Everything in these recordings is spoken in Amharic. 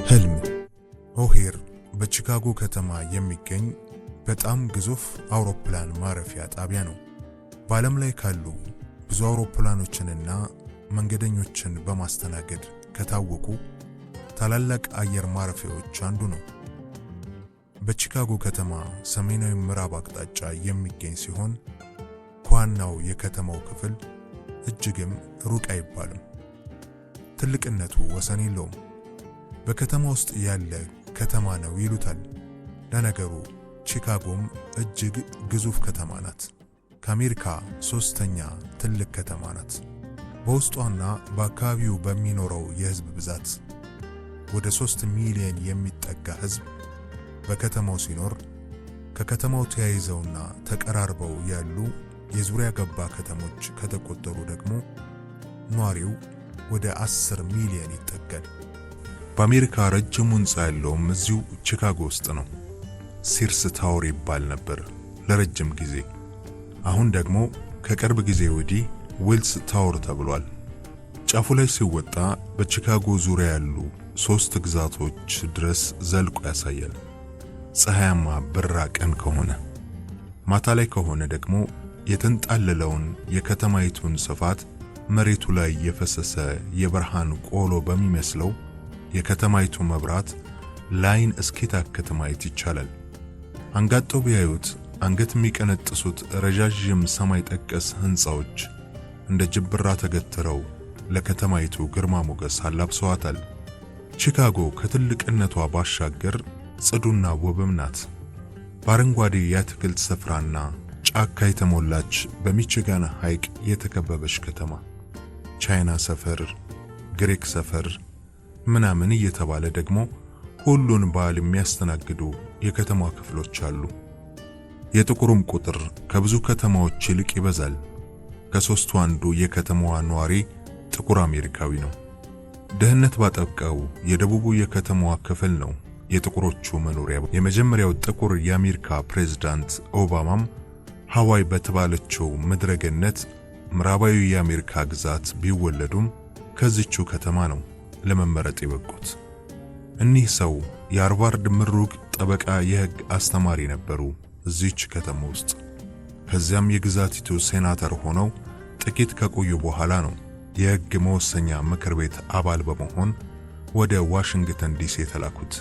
ህልም ኦሄር በቺካጎ ከተማ የሚገኝ በጣም ግዙፍ አውሮፕላን ማረፊያ ጣቢያ ነው። በዓለም ላይ ካሉ ብዙ አውሮፕላኖችንና መንገደኞችን በማስተናገድ ከታወቁ ታላላቅ አየር ማረፊያዎች አንዱ ነው። በቺካጎ ከተማ ሰሜናዊ ምዕራብ አቅጣጫ የሚገኝ ሲሆን ከዋናው የከተማው ክፍል እጅግም ሩቅ አይባልም። ትልቅነቱ ወሰን የለውም። በከተማ ውስጥ ያለ ከተማ ነው ይሉታል። ለነገሩ ቺካጎም እጅግ ግዙፍ ከተማ ናት። ከአሜሪካ ሶስተኛ ትልቅ ከተማ ናት። በውስጧና በአካባቢው በሚኖረው የህዝብ ብዛት ወደ 3 ሚሊዮን የሚጠጋ ህዝብ በከተማው ሲኖር ከከተማው ተያይዘውና ተቀራርበው ያሉ የዙሪያ ገባ ከተሞች ከተቆጠሩ ደግሞ ኗሪው ወደ 10 ሚሊዮን ይጠጋል። በአሜሪካ ረጅሙ ህንጻ ያለውም እዚሁ ቺካጎ ውስጥ ነው። ሲርስ ታወር ይባል ነበር ለረጅም ጊዜ። አሁን ደግሞ ከቅርብ ጊዜ ወዲህ ዊልስ ታወር ተብሏል። ጫፉ ላይ ሲወጣ በቺካጎ ዙሪያ ያሉ 3 ግዛቶች ድረስ ዘልቆ ያሳያል። ፀሐያማ ብራ ቀን ከሆነ፣ ማታ ላይ ከሆነ ደግሞ የተንጣለለውን የከተማይቱን ስፋት መሬቱ ላይ የፈሰሰ የብርሃን ቆሎ በሚመስለው የከተማይቱ መብራት ላይን እስኪታክት ማየት ይቻላል። አንጋጠው ቢያዩት አንገት የሚቀነጥሱት ረጃጅም ሰማይ ጠቀስ ህንጻዎች እንደ ጅብራ ተገትረው ለከተማይቱ ግርማ ሞገስ አላብሰዋታል። ቺካጎ ከትልቅነቷ ባሻገር ጽዱና ውብም ናት። በአረንጓዴ የአትክልት ስፍራና ጫካ የተሞላች በሚችጋን ሐይቅ የተከበበች ከተማ። ቻይና ሰፈር፣ ግሪክ ሰፈር ምናምን እየተባለ ደግሞ ሁሉን ባህል የሚያስተናግዱ የከተማ ክፍሎች አሉ። የጥቁሩም ቁጥር ከብዙ ከተማዎች ይልቅ ይበዛል። ከሶስቱ አንዱ የከተማዋ ነዋሪ ጥቁር አሜሪካዊ ነው። ደህንነት ባጠብቀው የደቡቡ የከተማዋ ክፍል ነው የጥቁሮቹ መኖሪያ። የመጀመሪያው ጥቁር የአሜሪካ ፕሬዝዳንት ኦባማም ሃዋይ በተባለችው ምድረገነት ምዕራባዊ የአሜሪካ ግዛት ቢወለዱም ከዚቹ ከተማ ነው ለመመረጥ የበቁት። እኒህ ሰው የሃርቫርድ ምሩቅ ጠበቃ የህግ አስተማሪ ነበሩ እዚች ከተማ ውስጥ። ከዚያም የግዛቲቱ ሴናተር ሆነው ጥቂት ከቆዩ በኋላ ነው የህግ መወሰኛ ምክር ቤት አባል በመሆን ወደ ዋሽንግተን ዲሲ የተላኩት።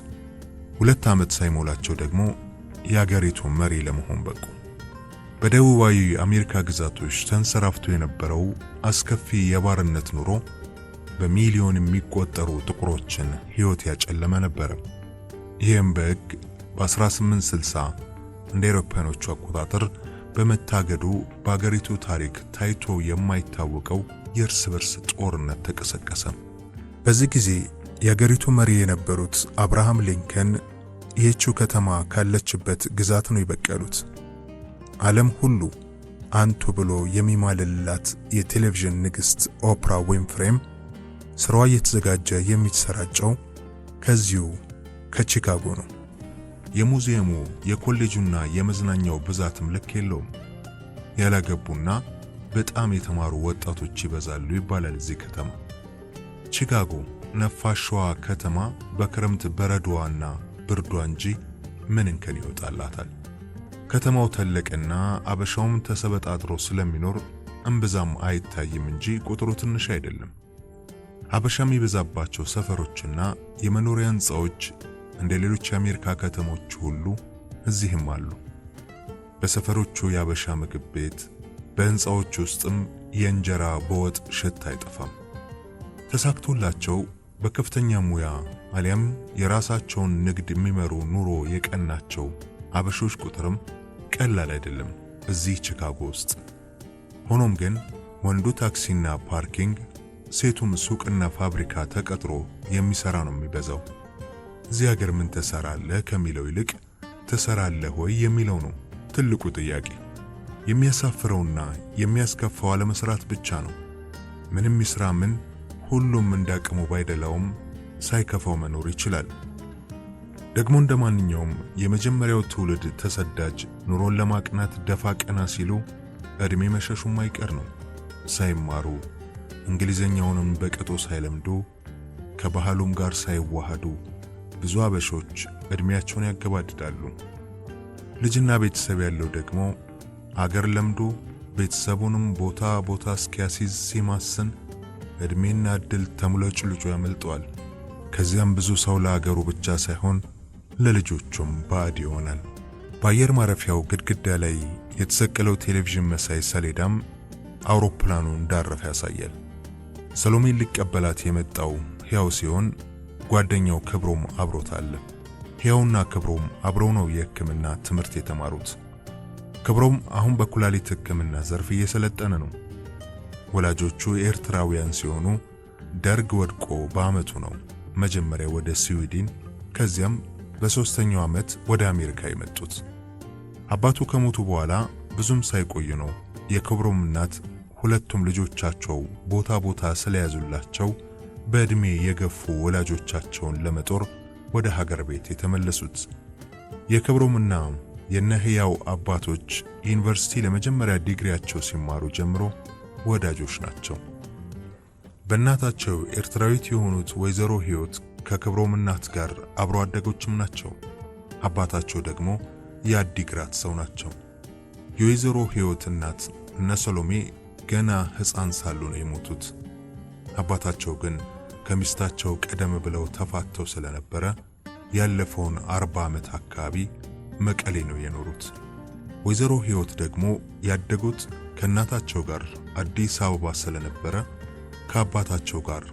2 ዓመት ሳይሞላቸው ደግሞ የአገሪቱ መሪ ለመሆን በቁ። በደቡባዊ አሜሪካ ግዛቶች ተንሰራፍቶ የነበረው አስከፊ የባርነት ኑሮ በሚሊዮን የሚቆጠሩ ጥቁሮችን ህይወት ያጨለመ ነበር። ይህም በህግ በ1860 እንደ አውሮፓውያኖቹ አቆጣጠር በመታገዱ በአገሪቱ ታሪክ ታይቶ የማይታወቀው የእርስ በርስ ጦርነት ተቀሰቀሰ። በዚህ ጊዜ የአገሪቱ መሪ የነበሩት አብርሃም ሊንከን ይህችው ከተማ ካለችበት ግዛት ነው የበቀሉት። ዓለም ሁሉ አንቱ ብሎ የሚማልላት የቴሌቪዥን ንግሥት ኦፕራ ዊንፍሬም ስራዋ እየተዘጋጀ የሚሰራጨው ከዚሁ ከቺካጎ ነው። የሙዚየሙ የኮሌጁና የመዝናኛው ብዛትም ልክ የለውም። ያላገቡና በጣም የተማሩ ወጣቶች ይበዛሉ ይባላል እዚህ ከተማ። ቺካጎ ነፋሻዋ ከተማ በክረምት በረዶዋና ብርዷ እንጂ ምን እንከን ይወጣላታል። ከተማው ተለቀና አበሻውም ተሰበጣጥሮ ስለሚኖር እምብዛም አይታይም እንጂ ቁጥሩ ትንሽ አይደለም። አበሻም የሚበዛባቸው ሰፈሮችና የመኖሪያ ህንጻዎች እንደ ሌሎች የአሜሪካ ከተሞች ሁሉ እዚህም አሉ። በሰፈሮቹ የአበሻ ምግብ ቤት፣ በህንጻዎች ውስጥም የእንጀራ በወጥ ሽታ አይጠፋም። ተሳክቶላቸው በከፍተኛ ሙያ አሊያም የራሳቸውን ንግድ የሚመሩ ኑሮ የቀናቸው አበሾች ቁጥርም ቀላል አይደለም እዚህ ቺካጎ ውስጥ። ሆኖም ግን ወንዱ ታክሲና ፓርኪንግ፣ ሴቱም ሱቅና ፋብሪካ ተቀጥሮ የሚሰራ ነው የሚበዛው። እዚህ ሀገር ምን ተሰራለህ ከሚለው ይልቅ ተሰራለህ ወይ የሚለው ነው ትልቁ ጥያቄ። የሚያሳፍረውና የሚያስከፋው አለመስራት ብቻ ነው። ምንም ይስራ ምን፣ ሁሉም እንዳቅሙ ባይደላውም ሳይከፋው መኖር ይችላል። ደግሞ እንደማንኛውም የመጀመሪያው ትውልድ ተሰዳጅ ኑሮን ለማቅናት ደፋ ቀና ሲሉ እድሜ መሸሹም አይቀር ነው። ሳይማሩ እንግሊዘኛውንም በቅጡ ሳይለምዱ ከባህሉም ጋር ሳይዋሃዱ ብዙ አበሾች እድሜያቸውን ያገባድዳሉ። ልጅና ቤተሰብ ያለው ደግሞ አገር ለምዶ ቤተሰቡንም ቦታ እስኪያስይዝ ሲማስን እድሜና እድል ተሙለጭልጮ ያመልጠዋል። ከዚያም ብዙ ሰው ለአገሩ ብቻ ሳይሆን ለልጆቹም ባዕድ ይሆናል። በአየር ማረፊያው ግድግዳ ላይ የተሰቀለው ቴሌቪዥን መሳይ ሰሌዳም አውሮፕላኑ እንዳረፈ ያሳያል። ሰሎሜን ሊቀበላት የመጣው ሕያው ሲሆን ጓደኛው ክብሮም አብሮት አለ። ሕያውና ክብሮም አብረው ነው የሕክምና ትምህርት የተማሩት። ክብሮም አሁን በኩላሊት ሕክምና ዘርፍ እየሰለጠነ ነው። ወላጆቹ ኤርትራውያን ሲሆኑ ደርግ ወድቆ በአመቱ ነው መጀመሪያ ወደ ስዊድን ከዚያም በ3ኛው ዓመት ወደ አሜሪካ የመጡት። አባቱ ከሞቱ በኋላ ብዙም ሳይቆይ ነው የክብሮም እናት ሁለቱም ልጆቻቸው ቦታ ስለያዙላቸው በእድሜ የገፉ ወላጆቻቸውን ለመጦር ወደ ሀገር ቤት የተመለሱት። የክብሮምና የነህያው አባቶች ዩኒቨርሲቲ ለመጀመሪያ ዲግሪያቸው ሲማሩ ጀምሮ ወዳጆች ናቸው። በእናታቸው ኤርትራዊት የሆኑት ወይዘሮ ሕይወት ከክብሮም እናት ጋር አብሮ አደጎችም ናቸው። አባታቸው ደግሞ የአዲግራት ሰው ናቸው። የወይዘሮ ሕይወት እናት እነ ሰሎሜ ገና ሕፃን ሳሉ ነው የሞቱት። አባታቸው ግን ከሚስታቸው ቀደም ብለው ተፋተው ስለነበረ ያለፈውን 40 ዓመት አካባቢ መቀሌ ነው የኖሩት። ወይዘሮ ሕይወት ደግሞ ያደጉት ከእናታቸው ጋር አዲስ አበባ ስለነበረ ከአባታቸው ጋር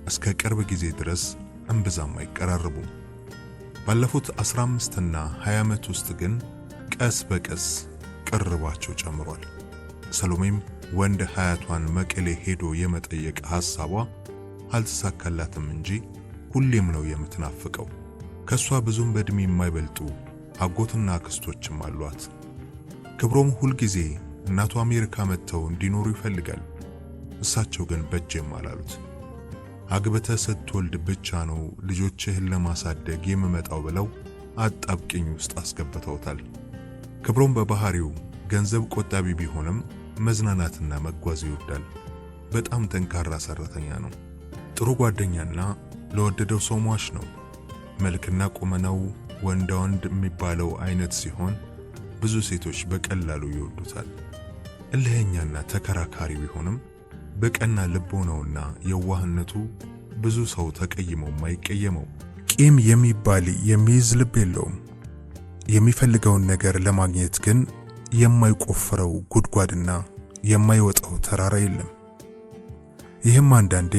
እስከ ቅርብ ጊዜ ድረስ እምብዛም አይቀራረቡም። ባለፉት 15 እና 20 ዓመት ውስጥ ግን ቀስ በቀስ ቅርባቸው ጨምሯል። ሰሎሜም ወንድ ሀያቷን መቀሌ ሄዶ የመጠየቅ ሐሳቧ አልተሳካላትም እንጂ ሁሌም ነው የምትናፍቀው። ከሷ ብዙም በእድሜ የማይበልጡ አጎትና አክስቶችም አሏት። ክብሮም ሁልጊዜ እናቱ አሜሪካ መጥተው እንዲኖሩ ይፈልጋል። እሳቸው ግን በጀም አላሉት። አግብተህ ስትወልድ ብቻ ነው ልጆችህን ለማሳደግ የምመጣው ብለው አጣብቂኝ ውስጥ አስገብተውታል። ክብሮም በባህሪው ገንዘብ ቆጣቢ ቢሆንም መዝናናትና መጓዝ ይወዳል። በጣም ጠንካራ ሰራተኛ ነው። ጥሩ ጓደኛና ለወደደው ሰው ሟች ነው። መልክና ቁመናው ወንዳ ወንድ የሚባለው አይነት ሲሆን ብዙ ሴቶች በቀላሉ ይወዱታል። እልህኛና ተከራካሪ ቢሆንም በቀና ልቦናውና የዋህነቱ ብዙ ሰው ተቀይመው ማይቀየመው። ቂም የሚባል የሚይዝ ልብ የለውም። የሚፈልገውን ነገር ለማግኘት ግን የማይቆፍረው ጉድጓድና የማይወጣው ተራራ የለም። ይህም አንዳንዴ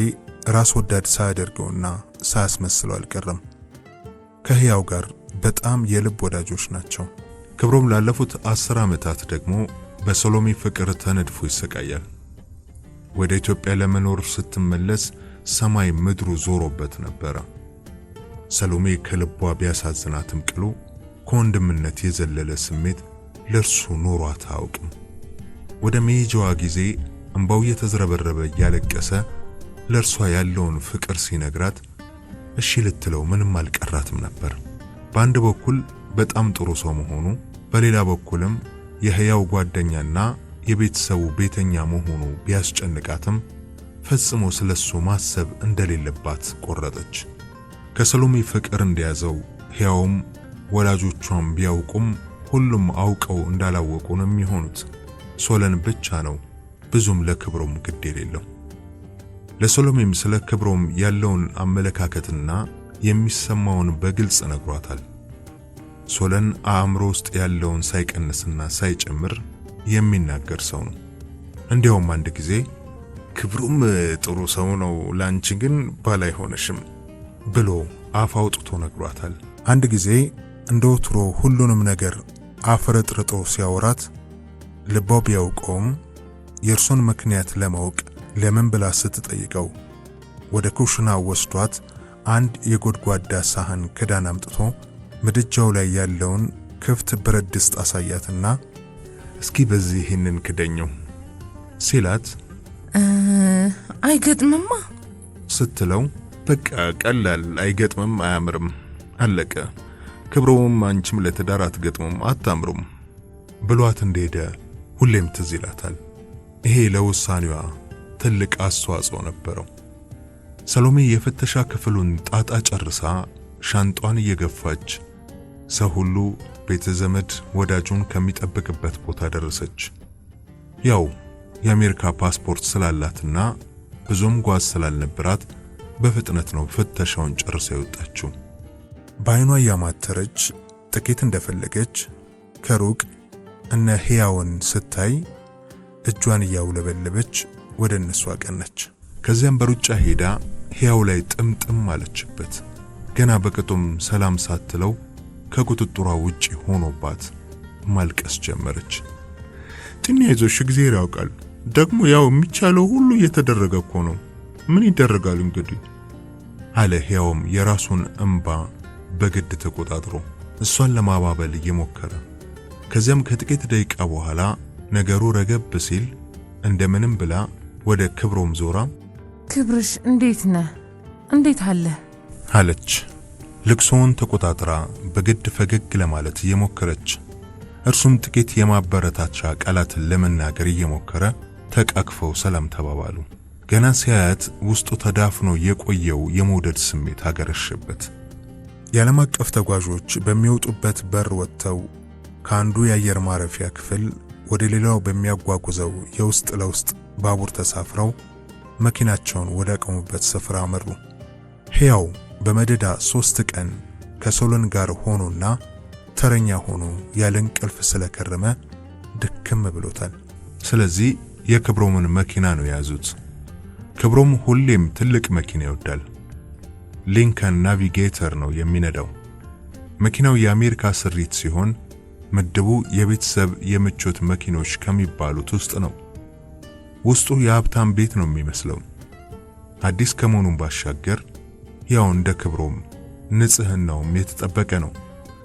ራስ ወዳድ ሳያደርገውና ሳያስመስለው አልቀረም። ከህያው ጋር በጣም የልብ ወዳጆች ናቸው። ክብሮም ላለፉት 10 ዓመታት ደግሞ በሰሎሜ ፍቅር ተነድፎ ይሰቃያል። ወደ ኢትዮጵያ ለመኖር ስትመለስ ሰማይ ምድሩ ዞሮበት ነበረ። ሰሎሜ ከልቧ ቢያሳዝናትም ቅሉ ከወንድምነት የዘለለ ስሜት ለርሱ ኖሯት አያውቅም። ወደ መሄጃዋ ጊዜ እንባው የተዝረበረበ ያለቀሰ ለርሷ ያለውን ፍቅር ሲነግራት እሺ ልትለው ምንም አልቀራትም ነበር። በአንድ በኩል በጣም ጥሩ ሰው መሆኑ፣ በሌላ በኩልም የህያው ጓደኛና የቤተሰቡ ቤተኛ መሆኑ ቢያስጨንቃትም ፈጽሞ ስለሱ ማሰብ እንደሌለባት ቆረጠች። ከሰሎሜ ፍቅር እንደያዘው ህያውም ወላጆቿም ቢያውቁም ሁሉም አውቀው እንዳላወቁ ነው የሚሆኑት። ሶለን ብቻ ነው ብዙም ለክብሮም ግድ የሌለው። ለሰሎሜም ስለ ክብሮም ያለውን አመለካከትና የሚሰማውን በግልጽ ነግሯታል። ሶለን አእምሮ ውስጥ ያለውን ሳይቀንስና ሳይጨምር የሚናገር ሰው ነው። እንዲያውም አንድ ጊዜ ክብሮም ጥሩ ሰው ነው፣ ላንቺ ግን ባል አይሆንሽም ብሎ አፍ አውጥቶ ነግሯታል። አንድ ጊዜ እንደወትሮ ሁሉንም ነገር አፍረጥርጦ ሲያወራት ልቧ ቢያውቀውም የእርሱን ምክንያት ለማወቅ ለምን ብላ ስትጠይቀው ወደ ኩሽና ወስዷት አንድ የጎድጓዳ ሳህን ክዳን አምጥቶ ምድጃው ላይ ያለውን ክፍት ብረት ድስት አሳያትና እስኪ በዚህ ይህንን ክደኘው ሲላት አይገጥምማ ስትለው በቃ ቀላል አይገጥምም፣ አያምርም፣ አለቀ፣ ክብሮም አንቺም ለትዳር አትገጥሙም፣ አታምሩም ብሏት እንደሄደ ሁሌም ትዝ ይላታል። ይሄ ለውሳኔዋ ትልቅ አስተዋጽኦ ነበረው። ሰሎሜ የፍተሻ ክፍሉን ጣጣ ጨርሳ ሻንጧን እየገፋች ሰው ሁሉ ቤተ ዘመድ ወዳጁን ከሚጠብቅበት ቦታ ደረሰች። ያው የአሜሪካ ፓስፖርት ስላላትና ብዙም ጓዝ ስላልነበራት በፍጥነት ነው ፍተሻውን ጨርሳ የወጣችው። በአይኗ ያማተረች ጥቂት እንደፈለገች ከሩቅ እነ ሕያውን ስታይ እጇን ያውለበለበች ወደ እነሱ አቀነች። ከዚያም በሩጫ ሄዳ ሕያው ላይ ጥምጥም አለችበት። ገና በቅጡም ሰላም ሳትለው ከቁጥጥሯ ውጪ ሆኖባት ማልቀስ ጀመረች። ትንያይዞሽ እግዚአብሔር ያውቃል፣ ደግሞ ያው የሚቻለው ሁሉ እየተደረገ እኮ ነው፣ ምን ይደረጋል እንግዲህ አለ ሕያውም የራሱን እንባ በግድ ተቆጣጥሮ እሷን ለማባበል እየሞከረ። ከዚያም ከጥቂት ደቂቃ በኋላ ነገሩ ረገብ ሲል እንደምንም ብላ ወደ ክብሮም ዞራ ክብርሽ እንዴት ነህ? እንዴት አለ? አለች። ልቅሶውን ተቆጣጥራ በግድ ፈገግ ለማለት እየሞከረች እርሱም ጥቂት የማበረታቻ ቃላትን ለመናገር እየሞከረ ተቃቅፈው ሰላም ተባባሉ። ገና ሲያያት ውስጡ ተዳፍኖ የቆየው የመውደድ ስሜት አገረሸበት። የዓለም አቀፍ ተጓዦች በሚወጡበት በር ወጥተው ከአንዱ የአየር ማረፊያ ክፍል ወደ ሌላው በሚያጓጉዘው የውስጥ ለውስጥ ባቡር ተሳፍረው መኪናቸውን ወደ አቆሙበት ስፍራ አመሩ። ሕያው በመደዳ 3 ቀን ከሶሎን ጋር ሆኖና ተረኛ ሆኖ ያለ እንቅልፍ ስለከረመ ድክም ብሎታል። ስለዚህ የክብሮምን መኪና ነው የያዙት። ክብሮም ሁሌም ትልቅ መኪና ይወዳል። ሊንከን ናቪጌተር ነው የሚነዳው። መኪናው የአሜሪካ ስሪት ሲሆን ምድቡ የቤተሰብ የምቾት መኪኖች ከሚባሉት ውስጥ ነው። ውስጡ የሀብታም ቤት ነው የሚመስለው። አዲስ ከመሆኑም ባሻገር ያው እንደ ክብሮም ንጽህናውም የተጠበቀ ነው።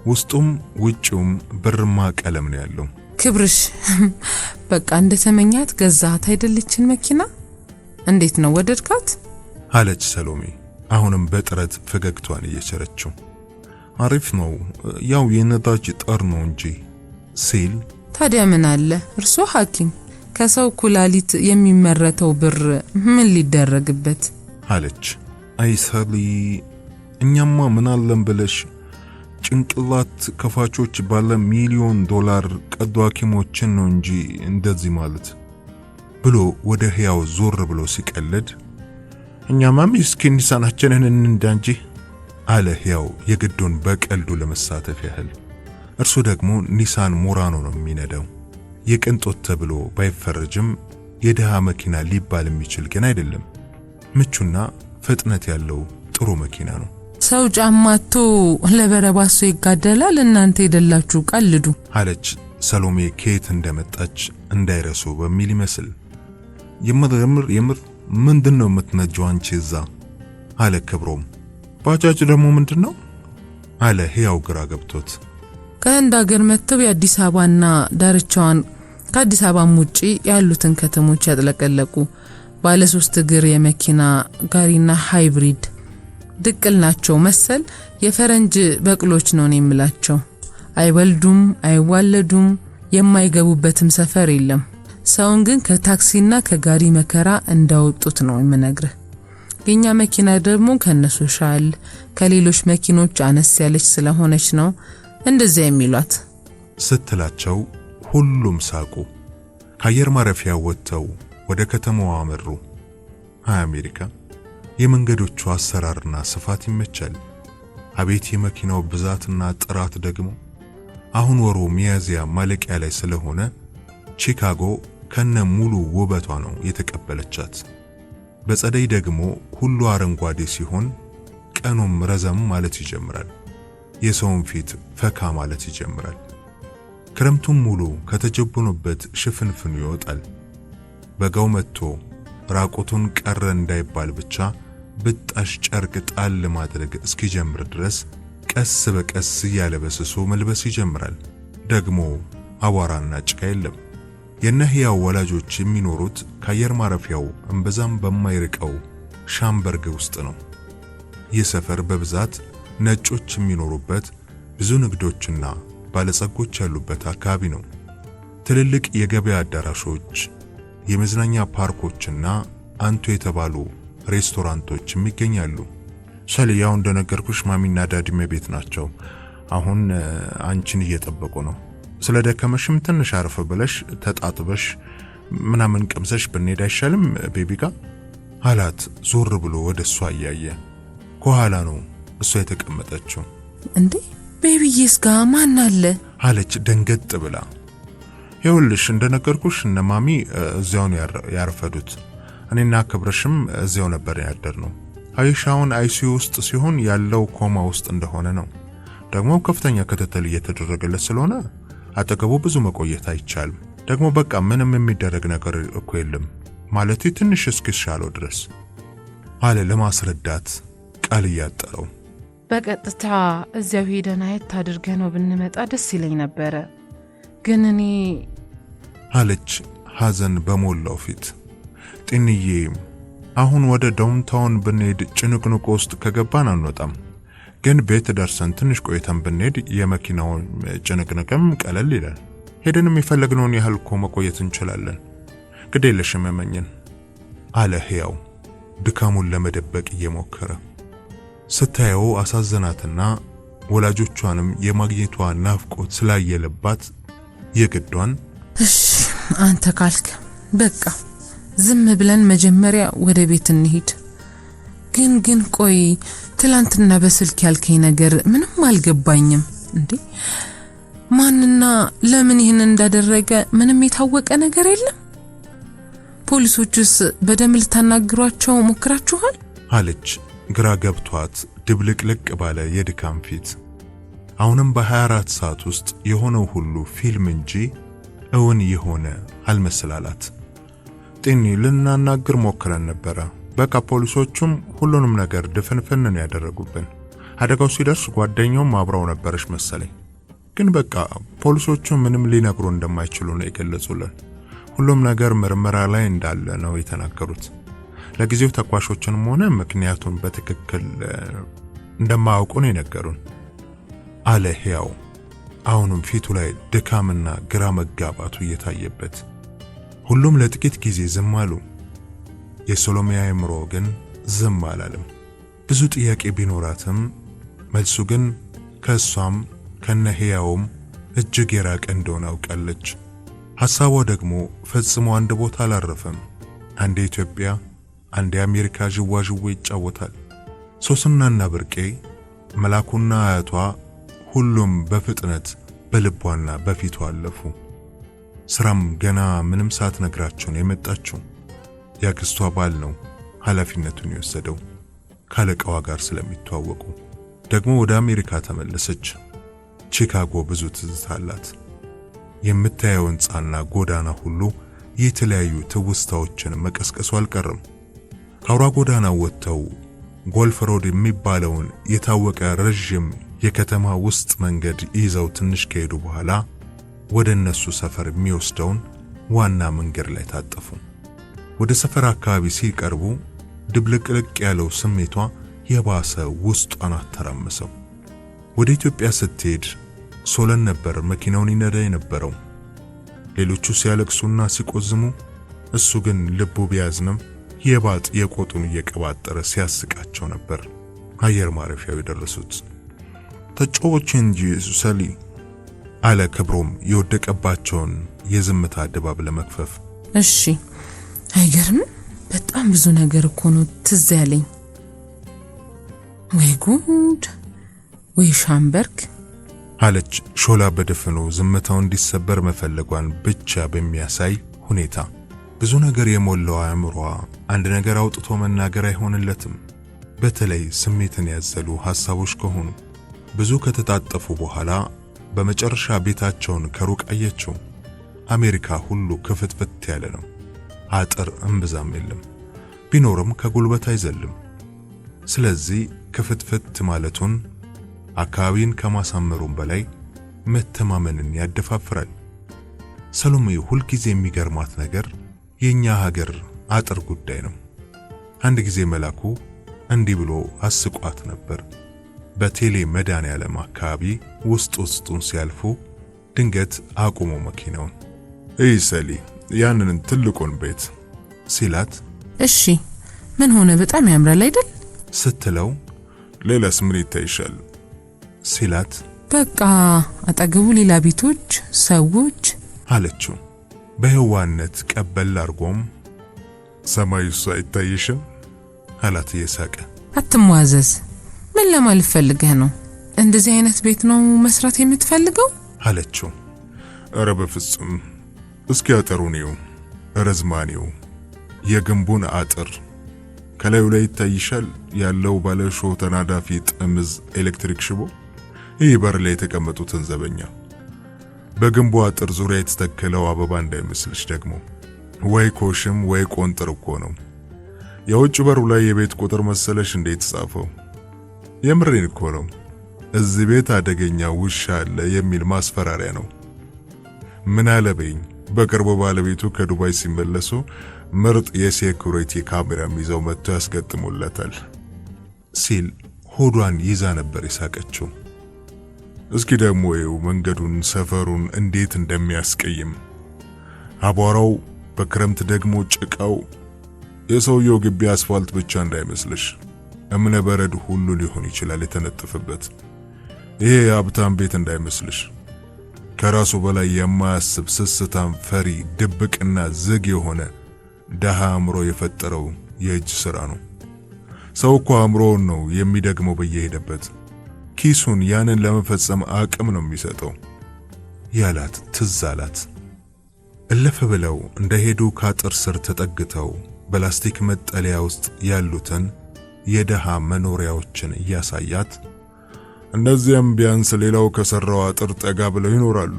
ውስጡም ውጪውም ብርማ ቀለም ነው ያለው። ክብርሽ በቃ እንደተመኛት ገዛት አይደለችን መኪና? እንዴት ነው ወደድካት? አለች ሰሎሜ አሁንም በጥረት ፈገግቷን እየቸረችው። አሪፍ ነው ያው የነዳጅ ጠር ነው እንጂ ሲል ታዲያ ምን አለ እርሶ ሐኪም ከሰው ኩላሊት የሚመረተው ብር ምን ሊደረግበት? አለች። አይሰሊ እኛማ ምን አለን ብለሽ ጭንቅላት ከፋቾች ባለ ሚሊዮን ዶላር ቀዶ ሐኪሞችን ነው እንጂ እንደዚህ ማለት ብሎ ወደ ሕያው ዞር ብሎ ሲቀልድ እኛማ ምስኪን ኒሳናችንን እንንዳ እንጂ አለ ሕያው የግዱን በቀልዱ ለመሳተፍ ያህል። እርሱ ደግሞ ኒሳን ሙራኖ ነው የሚነዳው። የቅንጦት ተብሎ ባይፈረጅም የደሃ መኪና ሊባል የሚችል ግን አይደለም። ምቹና ፍጥነት ያለው ጥሩ መኪና ነው። ሰው ጫማቶ ለበረባሶ ይጋደላል፣ እናንተ የደላችሁ ቀልዱ አለች ሰሎሜ ከየት እንደመጣች እንዳይረሱ በሚል ይመስል። የምር ምንድነው የምትነጂው አንቺ እዛ? አለ ክብሮም። ባጃጅ ደግሞ ምንድነው? አለ ሕያው ግራ ገብቶት። ከህንድ ሀገር መጥተው የአዲስ አበባና ዳርቻዋን ከአዲስ አበባም ውጪ ያሉትን ከተሞች ያጥለቀለቁ ባለ 3 እግር የመኪና ጋሪና ሃይብሪድ ድቅል ናቸው መሰል የፈረንጅ በቅሎች ነው የምላቸው። አይወልዱም አይዋለዱም፣ የማይገቡበትም ሰፈር የለም። ሰውን ግን ከታክሲና ከጋሪ መከራ እንዳወጡት ነው የምነግርህ። የኛ መኪና ደግሞ ከነሱ ሻል ከሌሎች መኪኖች አነስ ያለች ስለሆነች ነው እንደዚያ የሚሏት ስትላቸው ሁሉም ሳቁ። ከአየር ማረፊያ ወጥተው ወደ ከተማዋ አመሩ። አሜሪካ የመንገዶቹ አሰራርና ስፋት ይመቻል። አቤት የመኪናው ብዛትና ጥራት ደግሞ። አሁን ወሩ ሚያዝያ ማለቂያ ላይ ስለሆነ ቺካጎ ከነ ሙሉ ውበቷ ነው የተቀበለቻት። በጸደይ ደግሞ ሁሉ አረንጓዴ ሲሆን ቀኑም ረዘም ማለት ይጀምራል። የሰውን ፊት ፈካ ማለት ይጀምራል። ክረምቱም ሙሉ ከተጀቡኑበት ሽፍንፍኑ ይወጣል። በጋው መጥቶ ራቆቱን ቀረ እንዳይባል ብቻ ብጣሽ ጨርቅ ጣል ማድረግ እስኪጀምር ድረስ ቀስ በቀስ እያለበሰሱ መልበስ ይጀምራል። ደግሞ አቧራና ጭቃ የለም። የነህያው ወላጆች የሚኖሩት ከአየር ማረፊያው እምብዛም በማይርቀው ሻምበርግ ውስጥ ነው። ይህ ሰፈር በብዛት ነጮች የሚኖሩበት ብዙ ንግዶችና ባለጸጎች ያሉበት አካባቢ ነው። ትልልቅ የገበያ አዳራሾች፣ የመዝናኛ ፓርኮችና አንቱ የተባሉ ሬስቶራንቶችም ይገኛሉ። ሰሊያው እንደነገርኩሽ ማሚና ዳዲም ቤት ናቸው። አሁን አንቺን እየጠበቁ ነው። ስለደከመሽም ትንሽ አረፍ ብለሽ ተጣጥበሽ ምናምን ቀምሰሽ ብንሄድ አይሻልም ቤቢ ጋ አላት። ዞር ብሎ ወደሷ እያየ ከኋላ ነው እሷ የተቀመጠችው። እንዴ ቤቢዬስ ጋ ማን አለ አለች ደንገጥ ብላ። ይኸውልሽ እንደነገርኩሽ እነ ማሚ እዚያው ነው ያረፈዱት። እኔና ክብረሽም እዚያው ነበር ያደርነው። አይሻውን አይሲዩ ውስጥ ሲሆን ያለው ኮማ ውስጥ እንደሆነ ነው። ደግሞ ከፍተኛ ክትትል እየተደረገለት ስለሆነ አጠገቡ ብዙ መቆየት አይቻልም። ደግሞ በቃ ምንም የሚደረግ ነገር እኮ የለም ማለት ትንሽ እስኪሻለው ድረስ አለ ለማስረዳት ቃል እያጠረው። በቀጥታ እዚያው ሄደን አየት አድርገነው ብንመጣ ደስ ይለኝ ነበረ፣ ግን እኔ አለች ሐዘን በሞላው ፊት። ጤንዬ አሁን ወደ ዳውንታውን ብንሄድ ጭንቅንቁ ውስጥ ከገባን አንወጣም፣ ግን ቤት ደርሰን ትንሽ ቆይተን ብንሄድ የመኪናው ጭንቅንቅም ቀለል ይላል። ሄደንም የፈለግነውን ያህል እኮ መቆየት እንችላለን። ግዴለሽም እመኝን አለ ሕያው ድካሙን ለመደበቅ እየሞከረ። ስታየው አሳዘናትና ወላጆቿንም የማግኘቷ ናፍቆት ስላየለባት የግዷን እሺ አንተ ካልክ በቃ ዝም ብለን መጀመሪያ ወደ ቤት እንሂድ። ግን ቆይ ትላንትና በስልክ ያልከኝ ነገር ምንም አልገባኝም። እንዴ ማንና ለምን ይህን እንዳደረገ ምንም የታወቀ ነገር የለም? ፖሊሶቹስ በደም ልታናግሯቸው ሞክራችኋል? አለች ግራ ገብቷት ድብልቅልቅ ባለ የድካም ፊት። አሁንም በ24 ሰዓት ውስጥ የሆነው ሁሉ ፊልም እንጂ እውን የሆነ አልመሰላላት። ጤኒ ልናናግር ሞክረን ነበረ። በቃ ፖሊሶቹም ሁሉንም ነገር ድፍንፍንን ያደረጉብን። አደጋው ሲደርስ ጓደኛውም አብራው ነበረች መሰለኝ። ግን በቃ ፖሊሶቹ ምንም ሊነግሩ እንደማይችሉ ነው የገለጹልን። ሁሉም ነገር ምርመራ ላይ እንዳለ ነው የተናገሩት። ለጊዜው ተኳሾችንም ሆነ ምክንያቱን በትክክል እንደማያውቁ ነው የነገሩን አለ ሕያው አሁንም ፊቱ ላይ ድካምና ግራ መጋባቱ እየታየበት። ሁሉም ለጥቂት ጊዜ ዝም አሉ። የሶሎሜ አእምሮ ግን ዝም አላለም። ብዙ ጥያቄ ቢኖራትም መልሱ ግን ከሷም ከነህያውም እጅግ የራቀ እንደሆነ አውቃለች። ሐሳቧ ደግሞ ፈጽሞ አንድ ቦታ አላረፈም። አንዴ ኢትዮጵያ፣ አንዴ አሜሪካ ዥዋዥዌ ይጫወታል። ሶስናና ብርቄ፣ መላኩና አያቷ ሁሉም በፍጥነት በልቧና በፊቷ አለፉ። ስራም ገና ምንም ሳትነግራቸው ነው የመጣችው። ያክስቷ ባል ነው ኃላፊነቱን የወሰደው ካለቃዋ ጋር ስለሚተዋወቁ። ደግሞ ወደ አሜሪካ ተመለሰች። ቺካጎ ብዙ ትዝታ አላት። የምታየው ሕንጻና ጎዳና ሁሉ የተለያዩ ትውስታዎችን መቀስቀሱ አልቀረም። ከአውራ ጎዳና ወጥተው ጎልፍ ሮድ የሚባለውን የታወቀ ረዥም የከተማ ውስጥ መንገድ ይዘው ትንሽ ከሄዱ በኋላ ወደ እነሱ ሰፈር የሚወስደውን ዋና መንገድ ላይ ታጠፉ። ወደ ሰፈር አካባቢ ሲቀርቡ ድብልቅልቅ ያለው ስሜቷ የባሰ ውስጧን አተራመሰው። ወደ ኢትዮጵያ ስትሄድ ሶለን ነበር መኪናውን ይነዳ የነበረው። ሌሎቹ ሲያለቅሱና ሲቆዝሙ፣ እሱ ግን ልቡ ቢያዝንም የባጥ የቆጡን እየቀባጠረ ሲያስቃቸው ነበር። አየር ማረፊያው የደረሱት ተጫዎች እንጂ ሰሊ አለ ክብሮም የወደቀባቸውን የዝምታ ድባብ ለመክፈፍ። እሺ አይገርም? በጣም ብዙ ነገር እኮ ነው ትዝ ያለኝ። ወይ ጉድ ወይ ሻምበርክ አለች ሾላ በደፈኑ ዝምታው እንዲሰበር መፈለጓን ብቻ በሚያሳይ ሁኔታ። ብዙ ነገር የሞላው አእምሯ አንድ ነገር አውጥቶ መናገር አይሆንለትም። በተለይ ስሜትን ያዘሉ ሐሳቦች ከሆኑ ብዙ ከተጣጠፉ በኋላ በመጨረሻ ቤታቸውን ከሩቅ አየችው። አሜሪካ ሁሉ ክፍትፍት ያለ ነው። አጥር እምብዛም የለም፣ ቢኖርም ከጉልበት አይዘልም። ስለዚህ ክፍትፍት ማለቱን አካባቢን ከማሳመሩም በላይ መተማመንን ያደፋፍራል። ሰሎሜ ሁልጊዜ የሚገርማት ነገር የኛ ሀገር አጥር ጉዳይ ነው። አንድ ጊዜ መላኩ እንዲህ ብሎ አስቋት ነበር። በቴሌ መድኃኔዓለም አካባቢ ውስጡን ሲያልፉ ድንገት አቁሞ መኪናውን ሰሊ ያንን ትልቁን ቤት ሲላት፣ እሺ ምን ሆነ በጣም ያምራል አይደል ስትለው፣ ሌላስ ምን ይታይሻል ሲላት በቃ አጠገቡ ሌላ ቤቶች ሰዎች አለችው። በህዋነት ቀበል አርጎም ሰማዩስ አይታይሽም አላት እየሳቀ። አትሟዘዝ፣ ምን ለማለት ፈልገህ ነው? እንደዚህ አይነት ቤት ነው መስራት የምትፈልገው አለችው። ኧረ በፍጹም፣ እስኪ አጥሩን ይው፣ ረዝማኔው፣ የግንቡን አጥር ከላዩ ላይ ይታይሻል ያለው ባለሾ ተናዳፊ ጥምዝ ኤሌክትሪክ ሽቦ፣ ይህ በር ላይ የተቀመጡትን ዘበኛ፣ በግንቡ አጥር ዙሪያ የተተከለው አበባ እንዳይመስልሽ ደግሞ ወይ ኮሽም ወይ ቆንጥር እኮ ነው። የውጭ በሩ ላይ የቤት ቁጥር መሰለሽ እንዴት ጻፈው? የምሬን እኮ ነው። እዚህ ቤት አደገኛ ውሻ አለ የሚል ማስፈራሪያ ነው። ምን አለበኝ በቅርቡ ባለቤቱ ከዱባይ ሲመለሱ ምርጥ የሴኩሪቲ ካሜራም ይዘው መጥቶ ያስገጥሙለታል ሲል ሆዷን ይዛ ነበር የሳቀችው። እስኪ ደግሞ ይው መንገዱን ሰፈሩን እንዴት እንደሚያስቀይም፣ አቧራው፣ በክረምት ደግሞ ጭቃው። የሰውየው ግቢ አስፋልት ብቻ እንዳይመስልሽ እምነ በረድ ሁሉ ሊሆን ይችላል የተነጠፈበት። ይሄ የሀብታም ቤት እንዳይመስልሽ ከራሱ በላይ የማያስብ ስስታም ፈሪ ድብቅና ዝግ የሆነ ደሃ አእምሮ የፈጠረው የእጅ ሥራ ነው። ሰው እኮ አእምሮውን ነው የሚደግመው በየሄደበት። ኪሱን ያንን ለመፈጸም አቅም ነው የሚሰጠው ያላት ትዝ አላት። እለፍ ብለው እንደሄዱ ካጥር ስር ተጠግተው በላስቲክ መጠለያ ውስጥ ያሉትን የደሃ መኖሪያዎችን እያሳያት፣ እነዚያም ቢያንስ ሌላው ከሰራው አጥር ጠጋ ብለው ይኖራሉ።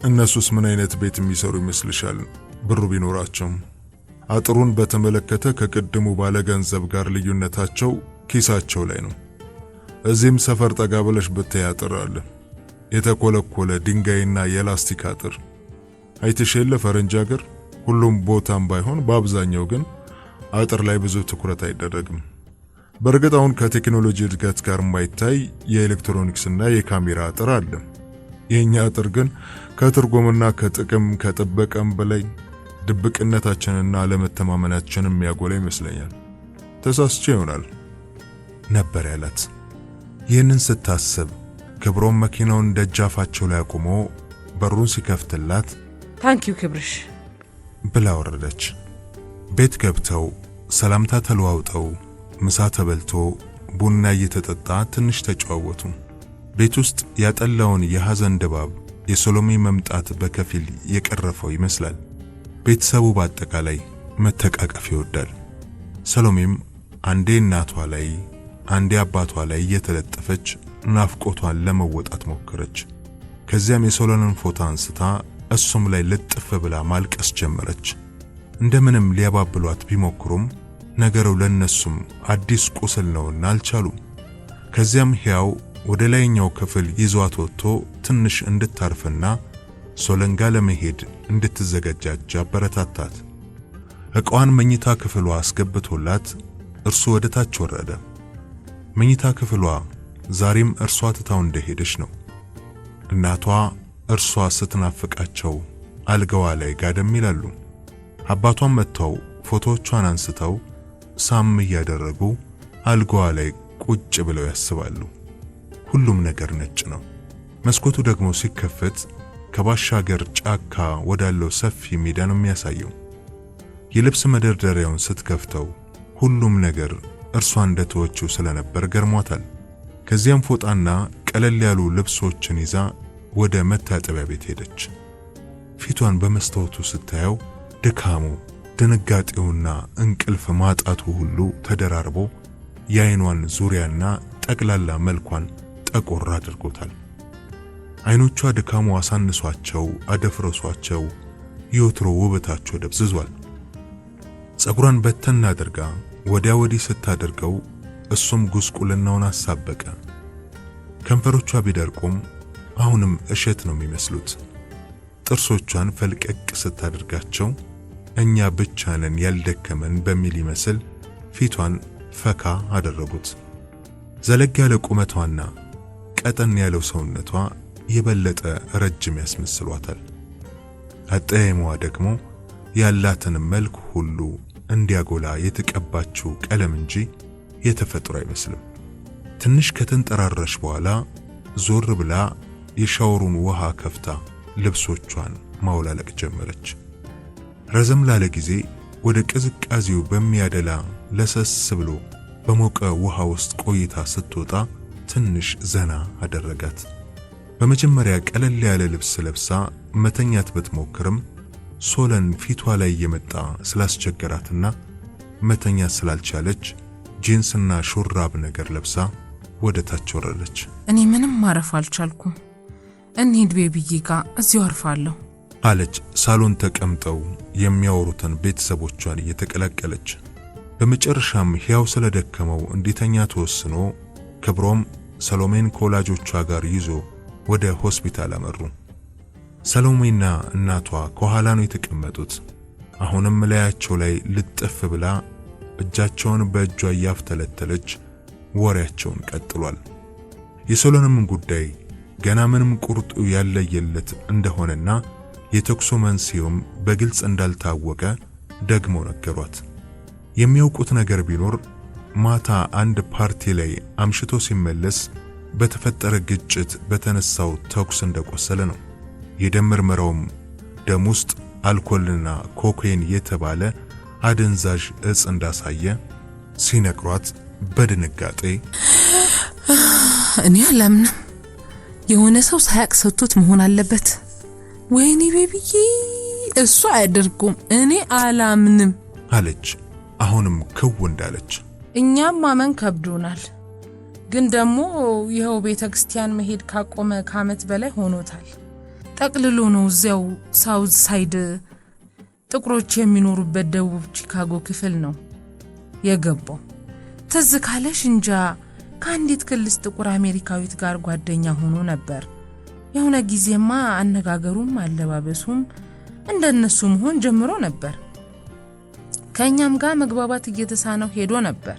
እነሱስ ምን አይነት ቤት የሚሰሩ ይመስልሻል? ብሩ ቢኖራቸው። አጥሩን በተመለከተ ከቅድሙ ባለ ገንዘብ ጋር ልዩነታቸው ኪሳቸው ላይ ነው። እዚህም ሰፈር ጠጋ ብለሽ ብታይ አጥር አለ፣ የተኮለኮለ ድንጋይና የላስቲክ አጥር። አይተሽ የለ ፈረንጅ ሀገር ሁሉም ቦታም ባይሆን በአብዛኛው ግን አጥር ላይ ብዙ ትኩረት አይደረግም። በእርግጥ አሁን ከቴክኖሎጂ እድገት ጋር የማይታይ የኤሌክትሮኒክስና የካሜራ አጥር አለ። የኛ አጥር ግን ከትርጉምና ከጥቅም ከጥበቃም በላይ ድብቅነታችንና አለመተማመናችንን የሚያጎላ ይመስለኛል። ተሳስቼ ይሆናል ነበር ያላት። ይህንን ስታስብ ክብሮም መኪናውን ደጃፋቸው ላይ አቁሞ በሩን ሲከፍትላት ታንኪዩ ክብርሽ ብላ ወረደች። ቤት ገብተው ሰላምታ ተለዋውጠው ምሳ ተበልቶ ቡና እየተጠጣ ትንሽ ተጨዋወቱ። ቤት ውስጥ ያጠላውን የሐዘን ድባብ የሰሎሜ መምጣት በከፊል የቀረፈው ይመስላል። ቤተሰቡ በአጠቃላይ መተቃቀፍ ይወዳል። ሰሎሜም አንዴ እናቷ ላይ አንዴ አባቷ ላይ እየተለጠፈች ናፍቆቷን ለመወጣት ሞከረች። ከዚያም የሶሎንን ፎቶ አንስታ እሱም ላይ ልጥፍ ብላ ማልቀስ ጀመረች። እንደምንም ሊያባብሏት ቢሞክሩም ነገሩ ለነሱም አዲስ ቁስል ነውና አልቻሉም። ከዚያም ሕያው ወደ ላይኛው ክፍል ይዟት ወጥቶ ትንሽ እንድታርፍና ሶለንጋ ለመሄድ እንድትዘጋጃጅ አበረታታት። ዕቃዋን መኝታ ክፍሏ አስገብቶላት እርሱ ወደ ታች ወረደ። መኝታ ክፍሏ ዛሬም እርሷ ትታው እንደሄደች ነው። እናቷ እርሷ ስትናፍቃቸው አልጋዋ ላይ ጋደም ይላሉ። አባቷም መጥተው ፎቶዎቿን አንስተው ሳም እያደረጉ አልጋዋ ላይ ቁጭ ብለው ያስባሉ። ሁሉም ነገር ነጭ ነው። መስኮቱ ደግሞ ሲከፈት ከባሻገር ጫካ ወዳለው ሰፊ ሜዳ ነው የሚያሳየው። የልብስ መደርደሪያውን ስትከፍተው ሁሉም ነገር እርሷ እንደተወችው ስለነበር ገርሟታል። ከዚያም ፎጣና ቀለል ያሉ ልብሶችን ይዛ ወደ መታጠቢያ ቤት ሄደች። ፊቷን በመስታወቱ ስታየው ድካሙ፣ ድንጋጤውና እንቅልፍ ማጣቱ ሁሉ ተደራርቦ የዓይኗን ዙሪያና ጠቅላላ መልኳን ጠቆር አድርጎታል። ዓይኖቿ ድካሙ አሳንሷቸው አደፍረሷቸው የወትሮ ውበታቸው ደብዝዟል። ጸጉሯን በተና አድርጋ ወዲያ ወዲህ ስታደርገው እሱም ጉስቁልናውን አሳበቀ። ከንፈሮቿ ቢደርቁም አሁንም እሸት ነው የሚመስሉት። ጥርሶቿን ፈልቀቅ ስታደርጋቸው እኛ ብቻ ነን ያልደከመን በሚል ይመስል ፊቷን ፈካ አደረጉት። ዘለግ ያለ ቁመቷና ቀጠን ያለው ሰውነቷ የበለጠ ረጅም ያስመስሏታል። አጠያይሟ ደግሞ ያላትን መልክ ሁሉ እንዲያጎላ የተቀባችው ቀለም እንጂ የተፈጥሮ አይመስልም። ትንሽ ከተንጠራረሽ በኋላ ዞር ብላ የሻወሩን ውሃ ከፍታ ልብሶቿን ማውላለቅ ጀመረች። ረዘም ላለ ጊዜ ወደ ቅዝቃዜው በሚያደላ ለሰስ ብሎ በሞቀ ውሃ ውስጥ ቆይታ ስትወጣ ትንሽ ዘና አደረጋት። በመጀመሪያ ቀለል ያለ ልብስ ለብሳ መተኛት ብትሞክርም ሶለን ፊቷ ላይ የመጣ ስላስቸገራትና መተኛት ስላልቻለች ጂንስና ሹራብ ነገር ለብሳ ወደ ታች ወረደች። እኔ ምንም ማረፍ አልቻልኩም፣ እንሂድ ቤቢዬ ጋር እዚሁ አርፋለሁ አለች ሳሎን ተቀምጠው የሚያወሩትን ቤተሰቦቿን እየተቀላቀለች። በመጨረሻም ሕያው ስለደከመው እንዲተኛ ተወስኖ ክብሮም ሰሎሜን ከወላጆቿ ጋር ይዞ ወደ ሆስፒታል አመሩ። ሰሎሜና እናቷ ከኋላ ነው የተቀመጡት። አሁንም ላያቸው ላይ ልጥፍ ብላ እጃቸውን በእጇ ያፍተለተለች ወሬያቸውን ቀጥሏል። የሶሎንም ጉዳይ ገና ምንም ቁርጡ ያለየለት እንደሆነና የተኩሱ መንስኤውም በግልጽ እንዳልታወቀ ደግሞ ነገሯት። የሚያውቁት ነገር ቢኖር ማታ አንድ ፓርቲ ላይ አምሽቶ ሲመለስ በተፈጠረ ግጭት በተነሳው ተኩስ እንደቆሰለ ነው። የደም ምርመራውም ደም ውስጥ አልኮልና ኮካይን የተባለ አደንዛዥ እጽ እንዳሳየ ሲነግሯት በድንጋጤ እኔ አላምንም፣ የሆነ ሰው ሳያቅ ሰጥቶት መሆን አለበት። ወይኔ ቤቢዬ እሱ አያደርጉም፣ እኔ አላምንም አለች። አሁንም ክው እንዳለች እኛም ማመን ከብዶናል። ግን ደግሞ ይኸው ቤተክርስቲያን መሄድ ካቆመ ከዓመት በላይ ሆኖታል። ጠቅልሎ ነው እዚያው ሳውዝ ሳይድ ጥቁሮች የሚኖሩበት ደቡብ ቺካጎ ክፍል ነው የገባው። ትዝ ካለሽ እንጃ ከአንዲት ክልስ ጥቁር አሜሪካዊት ጋር ጓደኛ ሆኖ ነበር። የሆነ ጊዜማ አነጋገሩም አለባበሱም እንደነሱ መሆን ጀምሮ ነበር። ከኛም ጋር መግባባት እየተሳነው ሄዶ ነበር።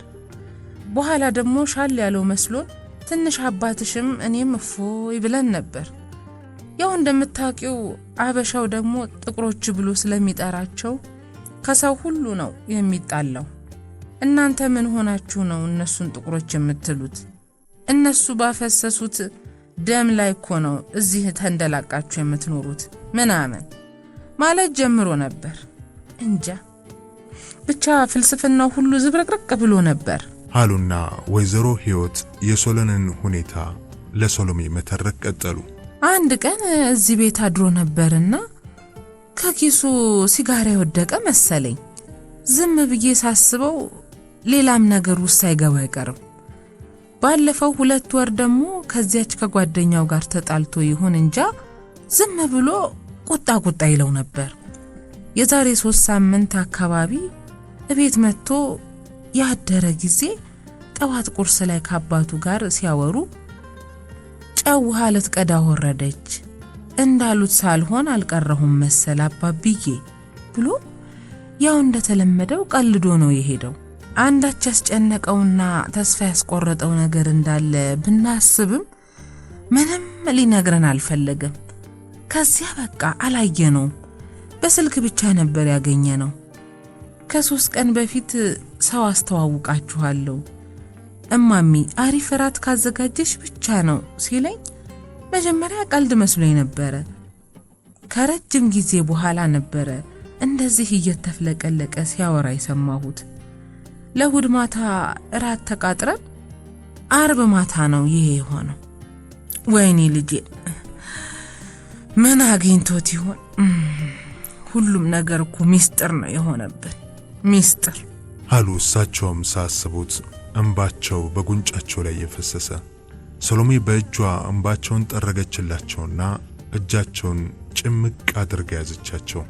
በኋላ ደግሞ ሻል ያለው መስሎን ትንሽ አባትሽም እኔም እፎይ ብለን ነበር። ያው እንደምታውቂው አበሻው ደግሞ ጥቁሮች ብሎ ስለሚጠራቸው ከሰው ሁሉ ነው የሚጣላው። እናንተ ምን ሆናችሁ ነው እነሱን ጥቁሮች የምትሉት? እነሱ ባፈሰሱት ደም ላይ እኮ ነው እዚህ ተንደላቃችሁ የምትኖሩት ምናምን ማለት ጀምሮ ነበር። እንጃ ብቻ ፍልስፍናው ሁሉ ዝብረቅረቅ ብሎ ነበር አሉና ወይዘሮ ህይወት የሶሎንን ሁኔታ ለሶሎሜ መተረክ ቀጠሉ። አንድ ቀን እዚህ ቤት አድሮ ነበርና ከኪሱ ሲጋራ የወደቀ መሰለኝ። ዝም ብዬ ሳስበው ሌላም ነገር ውስጥ ሳይገባ አይቀርም። ባለፈው 2 ወር ደግሞ ከዚያች ከጓደኛው ጋር ተጣልቶ ይሆን እንጃ ዝም ብሎ ቁጣ ይለው ነበር። የዛሬ 3 ሳምንት አካባቢ እቤት መጥቶ ያደረ ጊዜ ጠዋት ቁርስ ላይ ከአባቱ ጋር ሲያወሩ ጨው ውሃ ልትቀዳ ወረደች እንዳሉት ሳልሆን አልቀረሁም መሰል አባብዬ ብሎ ያው እንደተለመደው ቀልዶ ነው የሄደው። አንዳች ያስጨነቀውና ተስፋ ያስቆረጠው ነገር እንዳለ ብናስብም ምንም ሊነግረን አልፈለገም። ከዚያ በቃ አላየነው፣ በስልክ ብቻ ነበር ያገኘነው። ከ3 ቀን በፊት ሰው አስተዋውቃችኋለሁ እማሚ አሪፍ ራት ካዘጋጀሽ ብቻ ነው ሲለኝ መጀመሪያ ቀልድ መስሎኝ ነበር። ከረጅም ጊዜ በኋላ ነበር እንደዚህ እየተፍለቀለቀ ሲያወራ የሰማሁት። ለእሁድ ማታ ራት ተቃጥረን አርብ ማታ ነው ይሄ የሆነው። ወይኔ ልጄ ምን አግኝቶት ይሆን? ሁሉም ነገር እኮ ሚስጥር ነው የሆነብን፣ ሚስጥር አሉ። እሳቸውም ሳስቡት እንባቸው በጉንጫቸው ላይ የፈሰሰ። ሰሎሜ በእጇ እንባቸውን ጠረገችላቸውና እጃቸውን ጭምቅ አድርጋ ያዘቻቸው።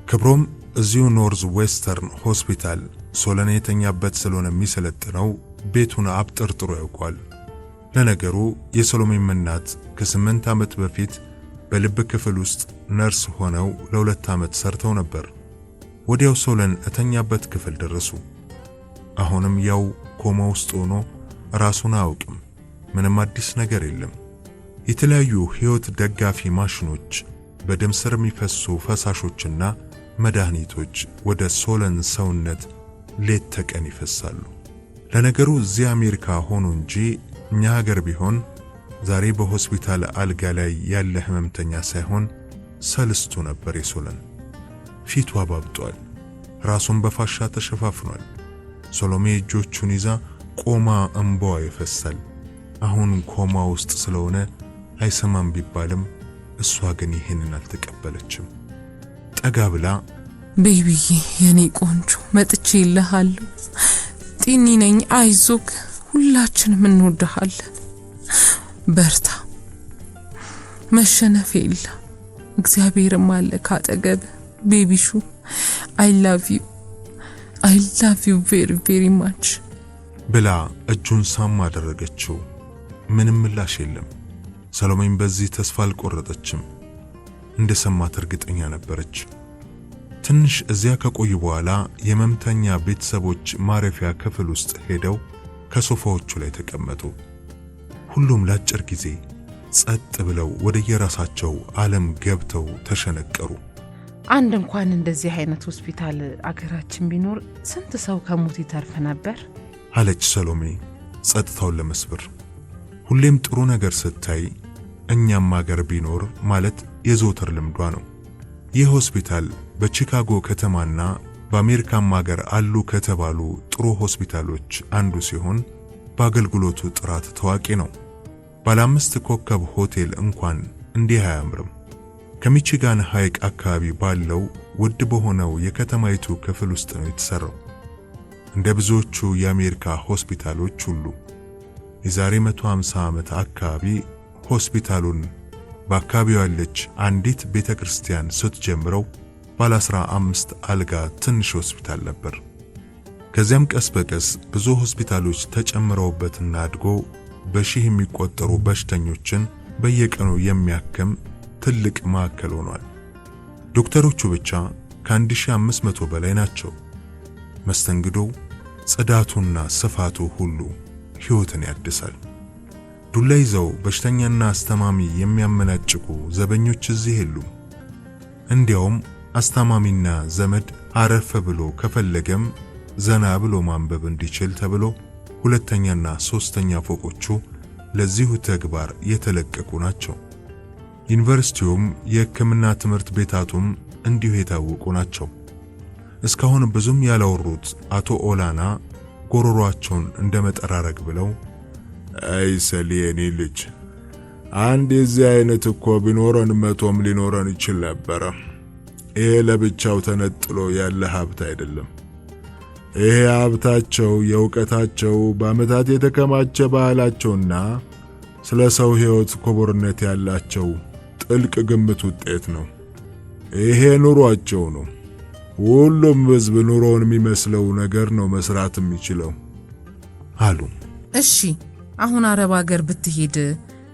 ክብሮም እዚሁ ኖርዝ ዌስተርን ሆስፒታል ሶሎሜ የተኛበት ስለሆነ የሚሰለጥነው ቤቱን አብጠርጥሮ ያውቋል። ለነገሩ የሰሎሜም እናት ከ8 ዓመት በፊት በልብ ክፍል ውስጥ ነርስ ሆነው ለ2 ዓመት ሰርተው ነበር። ወዲያው ሶሎሜ እተኛበት ክፍል ደረሱ። አሁንም ያው ኮማ ውስጥ ሆኖ ራሱን አያውቅም። ምንም አዲስ ነገር የለም። የተለያዩ ህይወት ደጋፊ ማሽኖች፣ በደም ስር የሚፈሱ ፈሳሾችና መድኃኒቶች ወደ ሶሎሜ ሰውነት ሌት ተቀን ይፈሳሉ። ለነገሩ እዚህ አሜሪካ ሆኖ እንጂ እኛ ሀገር ቢሆን ዛሬ በሆስፒታል አልጋ ላይ ያለ ህመምተኛ ሳይሆን ሰልስቱ ነበር የሶለን። ፊቱ አባብጧል፣ ራሱን በፋሻ ተሸፋፍኗል። ሰሎሜ እጆቹን ይዛ ቆማ እንባዋ ይፈሳል። አሁን ኮማ ውስጥ ስለሆነ አይሰማም ቢባልም እሷ ግን ይሄንን አልተቀበለችም። ጠጋ ብላ ቤቢዬ የኔ ቆንጆ መጥቼ ይልሃለሁ፣ ጤኒ ነኝ፣ አይዞክ፣ ሁላችንም እንወድሃለን፣ በርታ፣ መሸነፍ የለ፣ እግዚአብሔርም አለ ካጠገብ። ቤቢሹ I love you very very much ብላ እጁን ሳም አደረገችው። ምንም ምላሽ የለም። ሰሎሜም በዚህ ተስፋ አልቆረጠችም። እንደሰማት እርግጠኛ ነበረች። ትንሽ እዚያ ከቆዩ በኋላ የመምተኛ ቤተሰቦች ማረፊያ ክፍል ውስጥ ሄደው ከሶፋዎቹ ላይ ተቀመጡ። ሁሉም ለአጭር ጊዜ ጸጥ ብለው ወደ የራሳቸው ዓለም ገብተው ተሸነቀሩ። አንድ እንኳን እንደዚህ አይነት ሆስፒታል አገራችን ቢኖር ስንት ሰው ከሞት ይተርፍ ነበር አለች ሰሎሜ ጸጥታውን ለመስበር። ሁሌም ጥሩ ነገር ስታይ እኛም አገር ቢኖር ማለት የዘወትር ልምዷ ነው። ይህ ሆስፒታል በቺካጎ ከተማና በአሜሪካም አገር አሉ ከተባሉ ጥሩ ሆስፒታሎች አንዱ ሲሆን በአገልግሎቱ ጥራት ታዋቂ ነው። ባለ 5 ኮከብ ሆቴል እንኳን እንዲህ አያምርም። ከሚቺጋን ሐይቅ አካባቢ ባለው ውድ በሆነው የከተማይቱ ክፍል ውስጥ ነው የተሰራው። እንደ ብዙዎቹ የአሜሪካ ሆስፒታሎች ሁሉ የዛሬ 150 ዓመት አካባቢ ሆስፒታሉን በአካባቢው ያለች አንዲት ቤተክርስቲያን ስትጀምረው ባለ 15 አልጋ ትንሽ ሆስፒታል ነበር። ከዚያም ቀስ በቀስ ብዙ ሆስፒታሎች ተጨምረውበትና አድጎ በሺህ የሚቆጠሩ በሽተኞችን በየቀኑ የሚያክም ትልቅ ማዕከል ሆኗል። ዶክተሮቹ ብቻ ከ1500 በላይ ናቸው። መስተንግዶው፣ ጽዳቱና ስፋቱ ሁሉ ሕይወትን ያድሳል። ዱላ ይዘው በሽተኛና አስተማሚ የሚያመናጭቁ ዘበኞች እዚህ የሉም። እንዲያውም አስተማሚና ዘመድ አረፈ ብሎ ከፈለገም ዘና ብሎ ማንበብ እንዲችል ተብሎ ሁለተኛና ሶስተኛ ፎቆቹ ለዚሁ ተግባር የተለቀቁ ናቸው። ዩኒቨርሲቲውም የሕክምና ትምህርት ቤታቱም እንዲሁ የታወቁ ናቸው። እስካሁን ብዙም ያላወሩት አቶ ኦላና ጎሮሯቸውን እንደመጠራረግ ብለው አይ ሰሊ የኔ ልጅ አንድ የዚህ አይነት እኮ ቢኖረን 100ም ሊኖረን ይችል ነበር። ይሄ ለብቻው ተነጥሎ ያለ ሀብት አይደለም። ይሄ ሀብታቸው የእውቀታቸው በዓመታት የተከማቸ ባህላቸውና ስለ ሰው ሕይወት ክቡርነት ያላቸው ጥልቅ ግምት ውጤት ነው። ይሄ ኑሯቸው ነው። ሁሉም ሕዝብ ኑሮውን የሚመስለው ነገር ነው መስራት የሚችለው አሉ። እሺ አሁን አረብ ሀገር ብትሄድ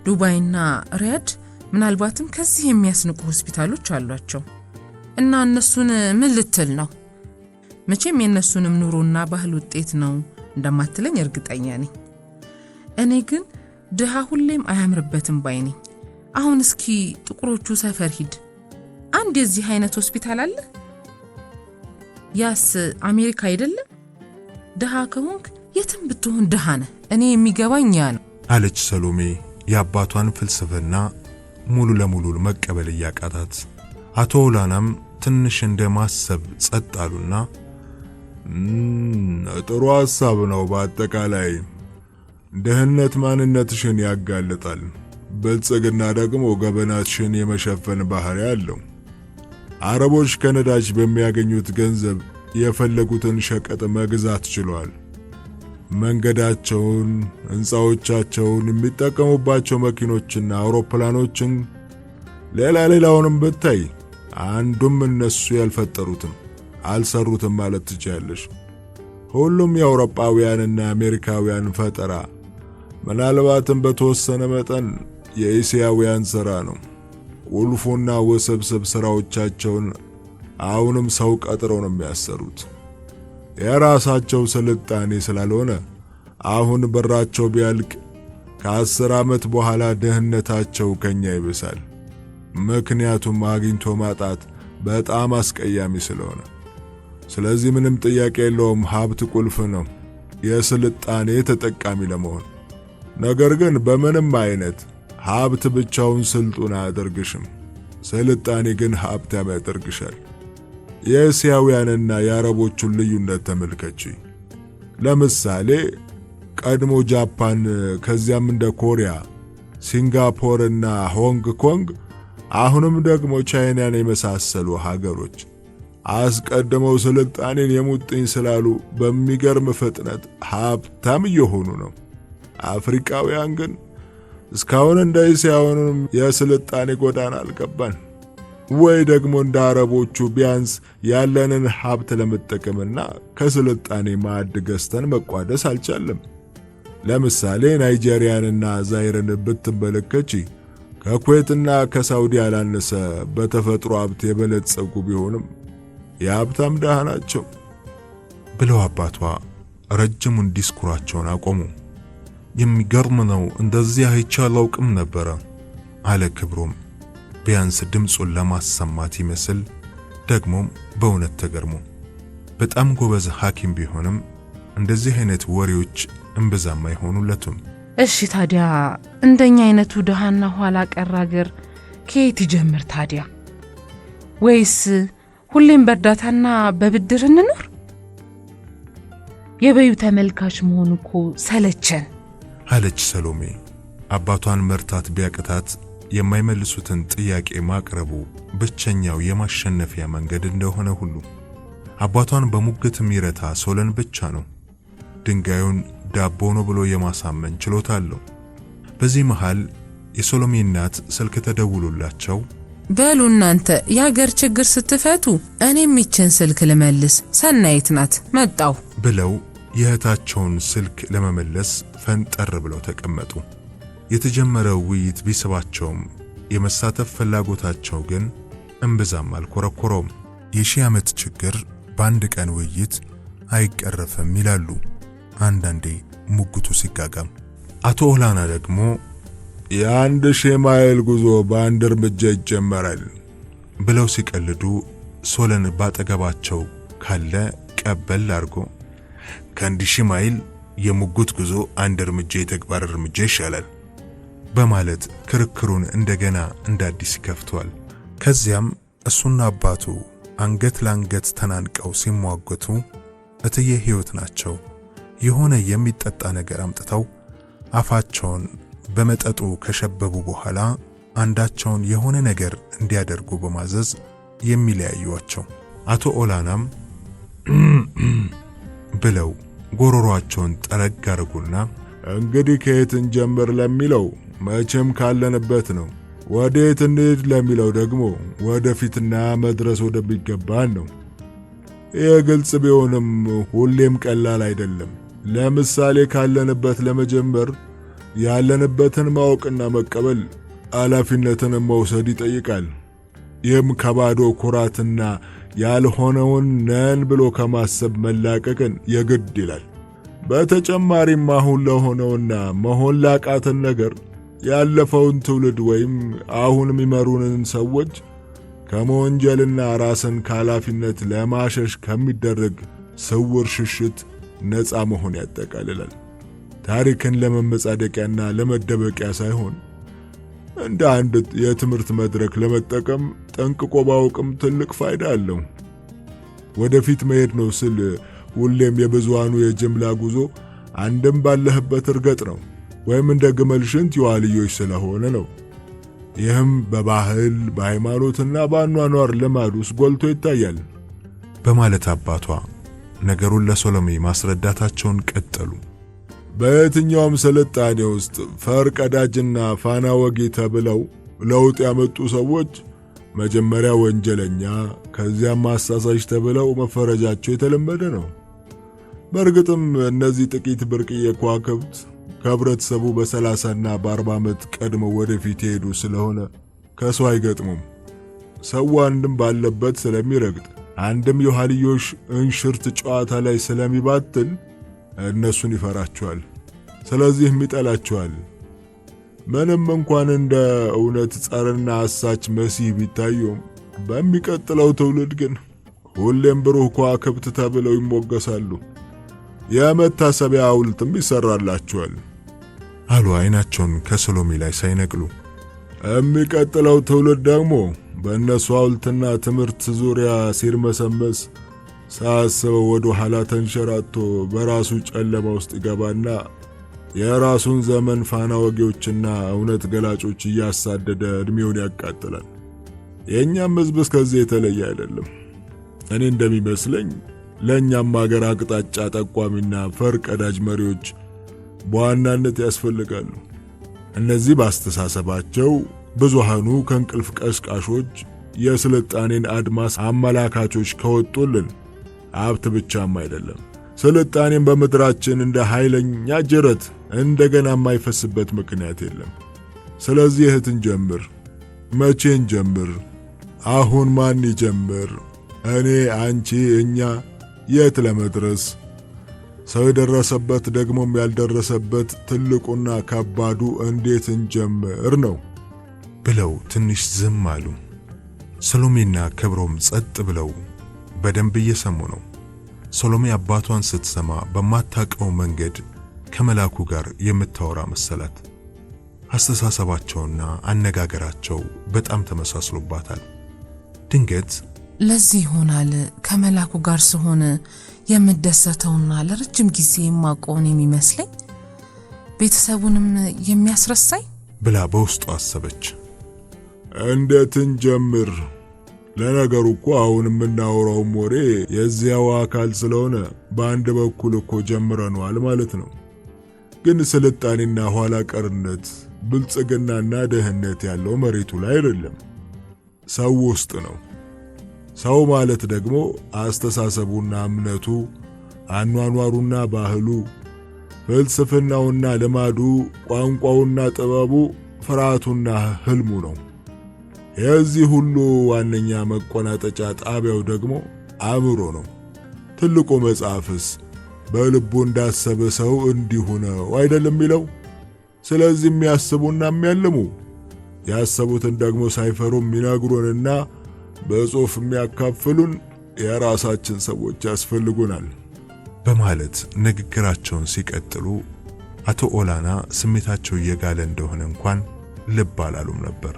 ዱባይና ሪያድ ምናልባትም ከዚህ የሚያስንቁ ሆስፒታሎች አሏቸው እና እነሱን ምን ልትል ነው? መቼም የነሱንም ኑሮና ባህል ውጤት ነው እንደማትለኝ እርግጠኛ ነኝ። እኔ ግን ድሃ ሁሌም አያምርበትም ባይ ነኝ። አሁን እስኪ ጥቁሮቹ ሰፈር ሂድ፣ አንድ የዚህ አይነት ሆስፒታል አለ። ያስ አሜሪካ አይደለም? ድሃ ከሆንክ የትም ብትሆን ድሃ ነህ። እኔ የሚገባኝ ያ ነው አለች ሰሎሜ የአባቷን ፍልስፍና ሙሉ ለሙሉ መቀበል ያቃታት። አቶ ኦላናም ትንሽ እንደማሰብ ጸጥ አሉና ጥሩ ሐሳብ ነው። በአጠቃላይ ደህንነት ማንነትሽን ያጋልጣል፣ ብልጽግና ደግሞ ገበናሽን የመሸፈን ባህሪ አለው። አረቦች ከነዳጅ በሚያገኙት ገንዘብ የፈለጉትን ሸቀጥ መግዛት ችለዋል። መንገዳቸውን፣ ሕንፃዎቻቸውን፣ የሚጠቀሙባቸው መኪኖችና አውሮፕላኖችን ሌላውንም ብታይ አንዱም እነሱ ያልፈጠሩትም አልሰሩትም ማለት ትችያለሽ። ሁሉም የአውሮፓውያንና አሜሪካውያን ፈጠራ፣ ምናልባትም በተወሰነ መጠን የእስያውያን ሥራ ነው። ቁልፉና ውስብስብ ሥራዎቻቸውን አሁንም ሰው ቀጥረው ነው የሚያሰሩት። የራሳቸው ስልጣኔ ስላልሆነ አሁን ብራቸው ቢያልቅ ከ10 ዓመት በኋላ ደህንነታቸው ከኛ ይብሳል። ምክንያቱም አግኝቶ ማጣት በጣም አስቀያሚ ስለሆነ። ስለዚህ ምንም ጥያቄ የለውም፣ ሀብት ቁልፍ ነው። የስልጣኔ ተጠቃሚ ለመሆን። ነገር ግን በምንም አይነት ሀብት ብቻውን ስልጡን አያደርግሽም። ስልጣኔ ግን ሀብታም ያደርግሻል። የእስያውያንና የአረቦቹን ልዩነት ተመልከቺ። ለምሳሌ ቀድሞ ጃፓን፣ ከዚያም እንደ ኮሪያ፣ ሲንጋፖር እና ሆንግ ኮንግ፣ አሁንም ደግሞ ቻይናን የመሳሰሉ ሀገሮች አስቀድመው ስልጣኔን የሙጥኝ ስላሉ በሚገርም ፍጥነት ሀብታም እየሆኑ ነው። አፍሪካውያን ግን እስካሁን እንደ እስያውያኑም የስልጣኔ ጎዳና አልገባን። ወይ ደግሞ እንደ አረቦቹ ቢያንስ ያለንን ሀብት ለመጠቀምና ከስልጣኔ ማዕድ ገዝተን መቋደስ አልቻለም። ለምሳሌ ናይጄሪያንና ዛይርን ብትመለከቺ ከኩዌትና ከሳውዲ ያላነሰ በተፈጥሮ ሀብት የበለጸጉ ቢሆንም የሀብታም ድሃ ናቸው ብለው አባቷ ረጅሙን ዲስኩራቸውን አቆሙ። የሚገርም ነው፣ እንደዚህ አይቼ አላውቅም ነበረ አለ ክብሮም ቢያንስ ድምፁን ለማሰማት ይመስል፣ ደግሞም በእውነት ተገርሞ። በጣም ጎበዝ ሐኪም ቢሆንም እንደዚህ አይነት ወሬዎች እምብዛም አይሆኑለትም። እሺ ታዲያ እንደኛ አይነቱ ድሃና ኋላ ቀር አገር ከየት ይጀምር ታዲያ? ወይስ ሁሌም በእርዳታና በብድር እንኖር? የበዩ ተመልካች መሆን እኮ ሰለቸን አለች ሰሎሜ። አባቷን መርታት ቢያቅታት የማይመልሱትን ጥያቄ ማቅረቡ ብቸኛው የማሸነፊያ መንገድ እንደሆነ ሁሉ አባቷን በሙግት የሚረታ ሶለን ብቻ ነው። ድንጋዩን ዳቦ ነው ብሎ የማሳመን ችሎታ አለው። በዚህ መሃል የሶሎሜ እናት ስልክ ተደውሎላቸው በሉ እናንተ የሀገር ችግር ስትፈቱ እኔም ይችን ስልክ ልመልስ፣ ሰናይት ናት መጣው ብለው የእህታቸውን ስልክ ለመመለስ ፈንጠር ብለው ተቀመጡ። የተጀመረው ውይይት ቢስባቸውም የመሳተፍ ፍላጎታቸው ግን እምብዛም አልኮረኮረውም። የሺህ ዓመት ችግር በአንድ ቀን ውይይት አይቀረፍም ይላሉ አንዳንዴ ሙግቱ ሲጋጋም። አቶ ኦላና ደግሞ የ1000 ማይል ጉዞ በአንድ እርምጃ ይጀመራል ብለው ሲቀልዱ ሶለን ባጠገባቸው ካለ ቀበል አድርጎ ከ1000 ማይል የሙግት ጉዞ አንድ እርምጃ የተግባር እርምጃ ይሻላል በማለት ክርክሩን እንደገና እንዳዲስ ይከፍቷል። ከዚያም እሱና አባቱ አንገት ለአንገት ተናንቀው ሲሟገቱ እትዬ ሕይወት ናቸው የሆነ የሚጠጣ ነገር አምጥተው አፋቸውን በመጠጡ ከሸበቡ በኋላ አንዳቸውን የሆነ ነገር እንዲያደርጉ በማዘዝ የሚለያዩዋቸው። አቶ ኦላናም ብለው ጎሮሮአቸውን ጠረግ አርጉና እንግዲህ ከየት እንጀምር ለሚለው መቼም ካለንበት ነው፣ ወዴት እንሂድ ለሚለው ደግሞ ወደፊትና መድረስ ወደሚገባን ነው። ይህ ግልጽ ቢሆንም ሁሌም ቀላል አይደለም። ለምሳሌ ካለንበት ለመጀመር ያለንበትን ማወቅና መቀበል ኃላፊነትን መውሰድ ይጠይቃል። ይህም ከባዶ ኩራትና ያልሆነውን ነን ብሎ ከማሰብ መላቀቅን የግድ ይላል። በተጨማሪም አሁን ለሆነውና መሆን ላቃተን ነገር ያለፈውን ትውልድ ወይም አሁን የሚመሩንን ሰዎች ከመወንጀልና ራስን ከኃላፊነት ለማሸሽ ከሚደረግ ስውር ሽሽት ነፃ መሆን ያጠቃልላል። ታሪክን ለመመጻደቂያና ለመደበቂያ ሳይሆን እንደ አንድ የትምህርት መድረክ ለመጠቀም ጠንቅቆ ባውቅም ትልቅ ፋይዳ አለው። ወደፊት መሄድ ነው ስል ሁሌም የብዙሃኑ የጅምላ ጉዞ አንድም ባለህበት እርገጥ ነው ወይም እንደ ግመል ሽንት የዋልዮች ስለሆነ ነው። ይህም በባህል በሃይማኖትና በአኗኗር ልማድ ውስጥ ጎልቶ ይታያል በማለት አባቷ ነገሩን ለሶሎሜ ማስረዳታቸውን ቀጠሉ። በየትኛውም ስልጣኔ ውስጥ ፈርቀዳጅና ፋና ወጊ ተብለው ለውጥ ያመጡ ሰዎች መጀመሪያ ወንጀለኛ ከዚያም አሳሳሽ ተብለው መፈረጃቸው የተለመደ ነው። በእርግጥም እነዚህ ጥቂት ብርቅዬ ከዋክብት ከህብረተሰቡ በ30ና በ40 ዓመት ቀድመው ወደፊት ይሄዱ ስለሆነ ከሰው አይገጥሙም። ሰው አንድም ባለበት ስለሚረግጥ አንድም የኋልዮሽ እንሽርት ጨዋታ ላይ ስለሚባትል እነሱን ይፈራቸዋል፣ ስለዚህም ይጠላቸዋል። ምንም እንኳን እንደ እውነት ጸርና አሳች መሲህ ቢታዩም በሚቀጥለው ትውልድ ግን ሁሌም ብሩህ ከዋክብት ተብለው ይሞገሳሉ። የመታሰቢያ ሐውልትም ይሰራላችኋል አሉ አይናቸውን ከሰሎሜ ላይ ሳይነቅሉ። የሚቀጥለው ትውልድ ደግሞ በእነሱ ሐውልትና ትምህርት ዙሪያ ሲርመሰመስ ሳያስበው ወደ ኋላ ተንሸራቶ በራሱ ጨለማ ውስጥ ይገባና የራሱን ዘመን ፋና ወጊዎችና እውነት ገላጮች እያሳደደ እድሜውን ያቃጥላል። የኛም ሕዝብ ከዚህ የተለየ አይደለም። እኔ እንደሚመስለኝ ለኛም ሀገር አቅጣጫ ጠቋሚና ፈርቀዳጅ መሪዎች በዋናነት ያስፈልጋሉ። እነዚህ ባስተሳሰባቸው ብዙሃኑ ከእንቅልፍ ቀስቃሾች የስልጣኔን አድማስ አመላካቾች ከወጡልን ሀብት ብቻም አይደለም፣ ስልጣኔን በምድራችን እንደ ኃይለኛ ጅረት እንደገና የማይፈስበት ምክንያት የለም። ስለዚህ እህትን ጀምር። መቼን ጀምር? አሁን ማን ይጀምር? እኔ፣ አንቺ፣ እኛ የት ለመድረስ? ሰው የደረሰበት ደግሞም ያልደረሰበት ትልቁና ከባዱ እንዴት እንጀምር ነው ብለው ትንሽ ዝም አሉ። ሰሎሜና ክብሮም ጸጥ ብለው በደንብ እየሰሙ ነው። ሰሎሜ አባቷን ስትሰማ በማታውቀው መንገድ ከመላኩ ጋር የምታወራ መሰላት። አስተሳሰባቸውና አነጋገራቸው በጣም ተመሳስሎባታል። ድንገት ለዚህ ይሆናል ከመላኩ ጋር ስሆን የምደሰተውና ለረጅም ጊዜ የማቆን የሚመስለኝ ቤተሰቡንም የሚያስረሳኝ ብላ በውስጡ አሰበች። እንዴት እንጀምር? ለነገሩ እኮ አሁን የምናወራው ወሬ የዚያው አካል ስለሆነ በአንድ በኩል እኮ ጀምረናል ማለት ነው። ግን ስልጣኔና ኋላ ቀርነት፣ ብልጽግናና ደህንነት ያለው መሬቱ ላይ አይደለም፣ ሰው ውስጥ ነው። ሰው ማለት ደግሞ አስተሳሰቡና እምነቱ፣ አኗኗሩና ባህሉ፣ ፍልስፍናውና ልማዱ፣ ቋንቋውና ጥበቡ፣ ፍርሃቱና ህልሙ ነው። የዚህ ሁሉ ዋነኛ መቆናጠጫ ጣቢያው ደግሞ አእምሮ ነው። ትልቁ መጽሐፍስ በልቡ እንዳሰበ ሰው እንዲሁ ነው አይደለም የሚለው? ስለዚህ የሚያስቡና የሚያልሙ ያሰቡትን ደግሞ ሳይፈሩ የሚነግሩንና በጽሑፍ የሚያካፍሉን የራሳችን ሰዎች ያስፈልጉናል በማለት ንግግራቸውን ሲቀጥሉ አቶ ኦላና ስሜታቸው እየጋለ እንደሆነ እንኳን ልብ አላሉም ነበር።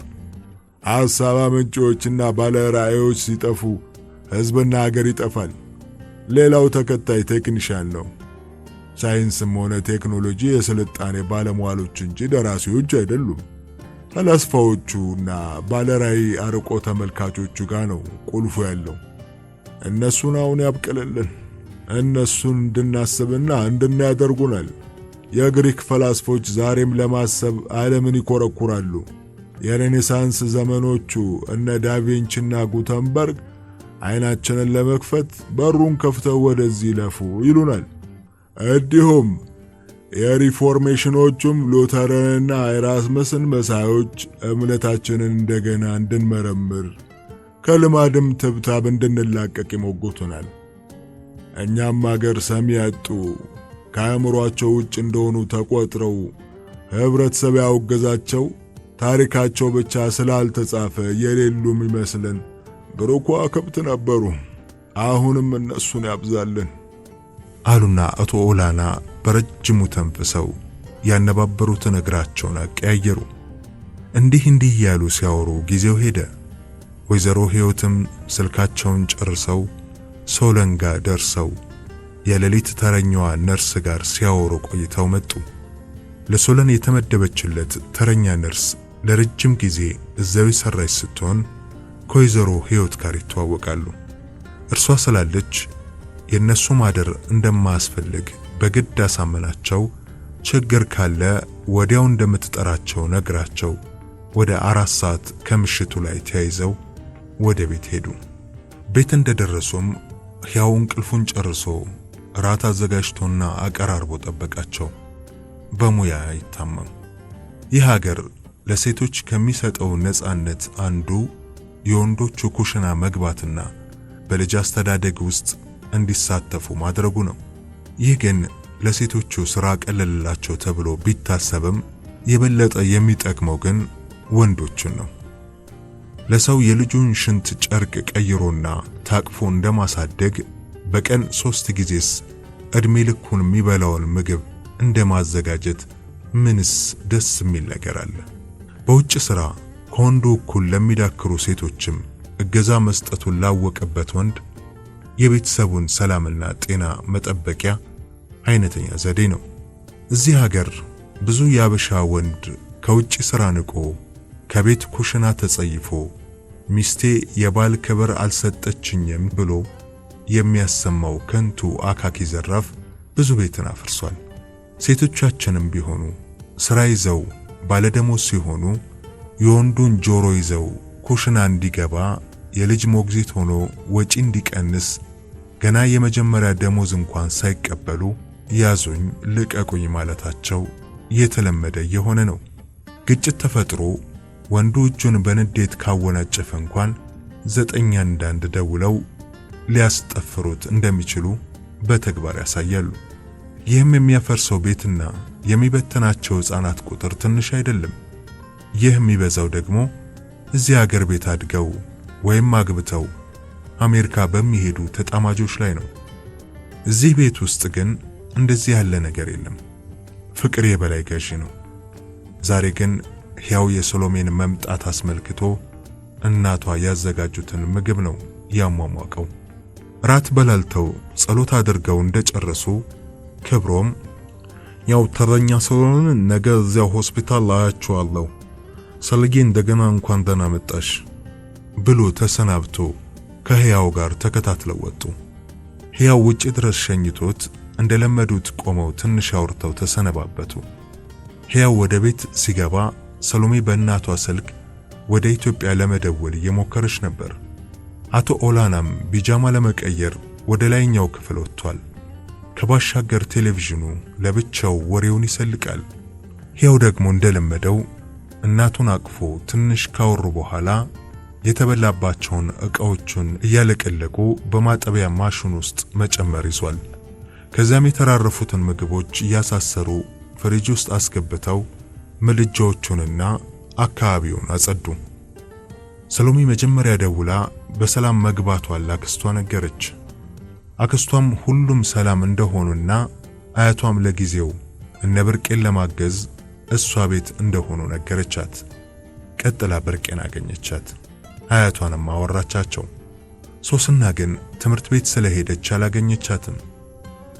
ሐሳብ አመንጪዎችና ባለራዕዮች ሲጠፉ ሕዝብና ሀገር ይጠፋል። ሌላው ተከታይ ቴክኒሻን ነው። ሳይንስም ሆነ ቴክኖሎጂ የስልጣኔ ባለሟሎች እንጂ ደራሲዎች አይደሉም። ፈላስፋዎቹና ባለራዕይ አርቆ ተመልካቾቹ ጋር ነው ቁልፉ ያለው። እነሱን አሁን ያብቅልልን። እነሱን እንድናስብና እንድናያደርጉናል። የግሪክ ፈላስፎች ዛሬም ለማሰብ ዓለምን ይኮረኩራሉ። የሬኔሳንስ ዘመኖቹ እነ ዳቪንቺና ጉተንበርግ አይናችንን ለመክፈት በሩን ከፍተው ወደዚህ ለፉ ይሉናል። እንዲሁም የሪፎርሜሽኖቹም ሉተርንና ኤራስመስን መሳዮች እምነታችንን እንደገና እንድንመረምር ከልማድም ትብታብ እንድንላቀቅ ይሞግቱናል። እኛም አገር ሰሚ ያጡ ከአእምሯቸው ውጭ እንደሆኑ ተቆጥረው ህብረተሰብ ያወገዛቸው ታሪካቸው ብቻ ስላልተጻፈ የሌሉም ይመስለን ብሩክ ከብት ነበሩ። አሁንም እነሱን ያብዛልን አሉና አቶ ኦላና በረጅሙ ተንፍሰው ያነባበሩትን እግራቸውን አቀያየሩ። እንዲህ ያሉ ሲያወሩ ጊዜው ሄደ። ወይዘሮ ሕይወትም ስልካቸውን ጨርሰው ሶለን ጋር ደርሰው የሌሊት ተረኛዋ ነርስ ጋር ሲያወሩ ቆይተው መጡ። ለሶለን የተመደበችለት ተረኛ ነርስ ለረጅም ጊዜ እዛው ሰራች ስትሆን ከወይዘሮ ሕይወት ጋር ይተዋወቃሉ። እርሷ ስላለች የነሱ ማደር እንደማያስፈልግ በግድ አሳመናቸው። ችግር ካለ ወዲያው እንደምትጠራቸው ነግራቸው ወደ 4 ሰዓት ከምሽቱ ላይ ተያይዘው ወደ ቤት ሄዱ። ቤት እንደደረሱም ሕያው እንቅልፉን ጨርሶ ራት አዘጋጅቶና አቀራርቦ ጠበቃቸው። በሙያ አይታመም። ይህ ሀገር ለሴቶች ከሚሰጠው ነጻነት አንዱ የወንዶቹ ኩሽና መግባትና በልጅ አስተዳደግ ውስጥ እንዲሳተፉ ማድረጉ ነው። ይህ ግን ለሴቶቹ ሥራ ቀለልላቸው ተብሎ ቢታሰብም የበለጠ የሚጠቅመው ግን ወንዶችን ነው። ለሰው የልጁን ሽንት ጨርቅ ቀይሮና ታቅፎ እንደማሳደግ በቀን 3 ጊዜስ እድሜ ልኩን የሚበላውን ምግብ እንደማዘጋጀት ምንስ ደስ የሚል ነገር አለ? በውጭ ሥራ ከወንዱ እኩል ለሚዳክሩ ሴቶችም እገዛ መስጠቱን ላወቀበት ወንድ የቤተሰቡን ሰላምና ጤና መጠበቂያ አይነተኛ ዘዴ ነው። እዚህ ሀገር ብዙ ያበሻ ወንድ ከውጭ ሥራ ንቆ ከቤት ኩሽና ተጸይፎ ሚስቴ የባል ክብር አልሰጠችኝም ብሎ የሚያሰማው ከንቱ አካኪ ዘራፍ ብዙ ቤትን አፍርሷል። ሴቶቻችንም ቢሆኑ ሥራ ይዘው ባለደሞዝ ሲሆኑ የወንዱን ጆሮ ይዘው ኩሽና እንዲገባ የልጅ ሞግዚት ሆኖ ወጪ እንዲቀንስ ገና የመጀመሪያ ደሞዝ እንኳን ሳይቀበሉ ያዙኝ ልቀቁኝ ማለታቸው የተለመደ የሆነ ነው። ግጭት ተፈጥሮ ወንዱ እጁን በንዴት ካወናጨፈ እንኳን 911 ደውለው ሊያስጠፍሩት እንደሚችሉ በተግባር ያሳያሉ። ይህም የሚያፈርሰው ቤትና የሚበተናቸው ሕፃናት ቁጥር ትንሽ አይደለም። ይህ የሚበዛው ደግሞ እዚህ ሀገር ቤት አድገው ወይም አግብተው አሜሪካ በሚሄዱ ተጣማጆች ላይ ነው። እዚህ ቤት ውስጥ ግን እንደዚህ ያለ ነገር የለም። ፍቅር የበላይ ገዢ ነው። ዛሬ ግን ሕያው የሰሎሜን መምጣት አስመልክቶ እናቷ ያዘጋጁትን ምግብ ነው ያሟሟቀው። ራት በላልተው ጸሎት አድርገው እንደጨረሱ ክብሮም ያው ተረኛ ስለሆነ ነገ እዚያው ሆስፒታል አያችኋለሁ፣ ሰልጌ እንደገና እንኳን ደህና መጣሽ ብሎ ተሰናብቶ ከሕያው ጋር ተከታትለው ወጡ። ሕያው ውጪ ድረስ ሸኝቶት እንደለመዱት ቆመው ትንሽ አውርተው ተሰነባበቱ። ሕያው ወደ ቤት ሲገባ ሰሎሜ በእናቷ ስልክ ወደ ኢትዮጵያ ለመደወል እየሞከረች ነበር። አቶ ኦላናም ቢጃማ ለመቀየር ወደ ላይኛው ክፍል ወጥቷል። ከባሻገር ቴሌቪዥኑ ለብቻው ወሬውን ይሰልቃል። ሕያው ደግሞ እንደለመደው እናቱን አቅፎ ትንሽ ካወሩ በኋላ የተበላባቸውን ዕቃዎቹን እያለቀለቁ በማጠቢያ ማሽን ውስጥ መጨመር ይዟል። ከዚያም የተራረፉትን ምግቦች እያሳሰሩ ፍሪጅ ውስጥ አስገብተው ምድጃዎቹንና አካባቢውን አጸዱ። ሰሎሜ መጀመሪያ ደውላ በሰላም መግባቷን ለአክስቷ ነገረች። አክስቷም ሁሉም ሰላም እንደሆኑና አያቷም ለጊዜው እነ ብርቄን ለማገዝ እሷ ቤት እንደሆኑ ነገረቻት። ቀጥላ ብርቄን አገኘቻት። አያቷንም አወራቻቸው። ሶስና ግን ትምህርት ቤት ስለሄደች አላገኘቻትም።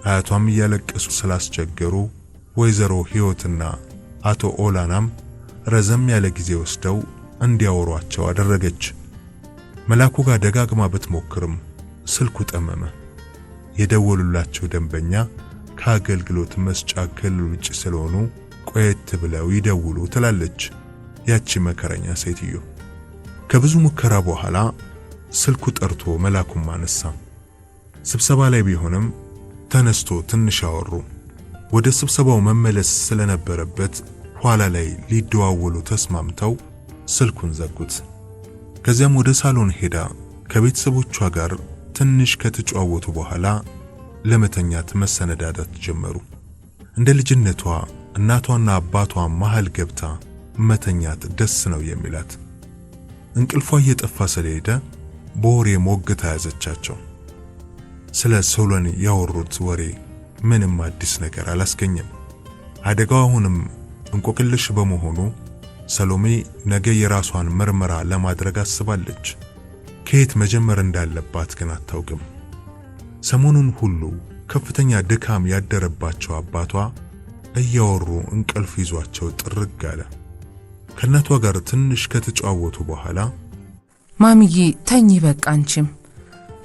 አያቷም እያለቀሱ ስላስቸገሩ ወይዘሮ ሕይወትና አቶ ኦላናም ረዘም ያለ ጊዜ ወስደው እንዲያወሯቸው አደረገች። መላኩ ጋር ደጋግማ ብትሞክርም ስልኩ ጠመመ። የደወሉላቸው ደንበኛ ከአገልግሎት መስጫ ክልል ውጭ ስለሆኑ ቆየት ብለው ይደውሉ ትላለች ያቺ መከረኛ ሴትዮ። ከብዙ ሙከራ በኋላ ስልኩ ጠርቶ መላኩም አነሳ። ስብሰባ ላይ ቢሆንም ተነስቶ ትንሽ አወሩ። ወደ ስብሰባው መመለስ ስለነበረበት ኋላ ላይ ሊደዋወሉ ተስማምተው ስልኩን ዘጉት። ከዚያም ወደ ሳሎን ሄዳ ከቤተሰቦቿ ጋር ትንሽ ከተጫወቱ በኋላ ለመተኛት መሰነዳዳት ጀመሩ። እንደ ልጅነቷ እናቷና አባቷ መሃል ገብታ መተኛት ደስ ነው የሚላት። እንቅልፏ እየጠፋ ስለሄደ በወሬ ሞግታ ያዘቻቸው። ስለ ሶሎን ያወሩት ወሬ ምንም አዲስ ነገር አላስገኘም። አደጋው አሁንም እንቆቅልሽ በመሆኑ ሰሎሜ ነገ የራሷን ምርመራ ለማድረግ አስባለች። ከየት መጀመር እንዳለባት ግን አታውቅም። ሰሞኑን ሁሉ ከፍተኛ ድካም ያደረባቸው አባቷ እያወሩ እንቅልፍ ይዟቸው ጥርግ አለ። ከእናቷ ጋር ትንሽ ከተጫወቱ በኋላ ማሚዬ ተኝ በቃ አንቺም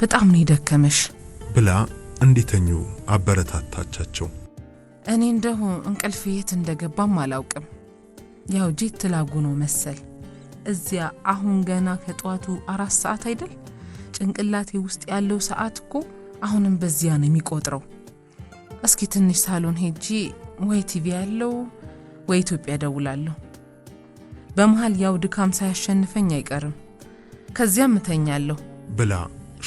በጣም ነው ደከመሽ ብላ እንዲተኙ አበረታታቻቸው። እኔ እንደሁ እንቅልፍ የት እንደገባም አላውቅም። ያው ጂት ላጉ ነው መሰል። እዚያ አሁን ገና ከጧቱ 4 ሰዓት አይደል? ጭንቅላቴ ውስጥ ያለው ሰዓት እኮ አሁንም በዚያ ነው የሚቆጥረው። እስኪ ትንሽ ሳሎን ሄጂ ወይ ቲቪ ያለው ወይ ኢትዮጵያ ደውላለሁ። በመሃል ያው ድካም ሳያሸንፈኝ አይቀርም። ከዚያም እተኛለሁ ብላ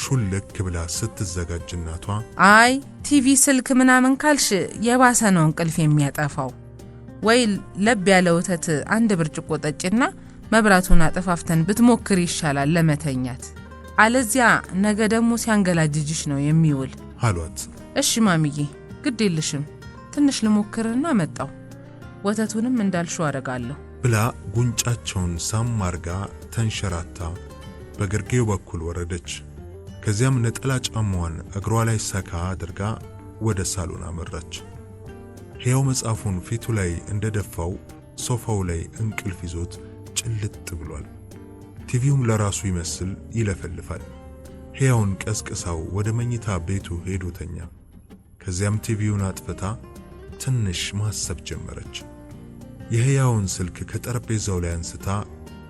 ሹልክ ብላ ስትዘጋጅ እናቷ አይ ቲቪ ስልክ ምናምን ካልሽ የባሰ ነው እንቅልፍ የሚያጠፋው። ወይ ለብ ያለ ወተት 1 ብርጭቆ ጠጭና መብራቱን አጠፋፍተን ብትሞክር ይሻላል ለመተኛት። አለዚያ ነገ ደግሞ ሲያንገላጅጅሽ ነው የሚውል አሏት። እሺ ማሚዬ ግዴልሽም ትንሽ ልሞክርና መጣው ወተቱንም እንዳልሽው አደርጋለሁ ብላ ጉንጫቸውን ሳም አርጋ ተንሸራታ በግርጌው በኩል ወረደች። ከዚያም ነጠላ ጫማዋን እግሯ ላይ ሰካ አድርጋ ወደ ሳሎን አመራች። ሕያው መጽሐፉን ፊቱ ላይ እንደደፋው ሶፋው ላይ እንቅልፍ ይዞት ጭልጥ ብሏል። ቲቪውም ለራሱ ይመስል ይለፈልፋል። ሕያውን ቀስቅሳው ወደ መኝታ ቤቱ ሄዶ ተኛ። ከዚያም ቲቪውን አጥፍታ ትንሽ ማሰብ ጀመረች። የሕያውን ስልክ ከጠረጴዛው ላይ አንስታ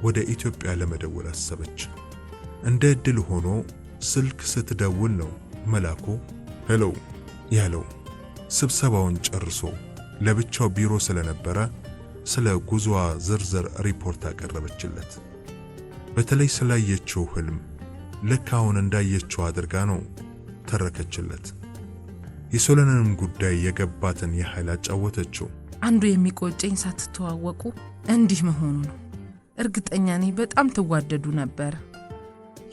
ወደ ኢትዮጵያ ለመደወል አሰበች። እንደ ዕድል ሆኖ ስልክ ስትደውል ነው መላኩ ሄሎ ያለው። ስብሰባውን ጨርሶ ለብቻው ቢሮ ስለነበረ ስለ ጉዞዋ ዝርዝር ሪፖርት አቀረበችለት። በተለይ ስላየችው ህልም ለካውን እንዳየችው አድርጋ ነው ተረከችለት። የሶለንንም ጉዳይ የገባትን ያህል አጫወተችው። አንዱ የሚቆጨኝ ሳትተዋወቁ እንዲህ መሆኑ ነው። እርግጠኛ ነኝ በጣም ትዋደዱ ነበር።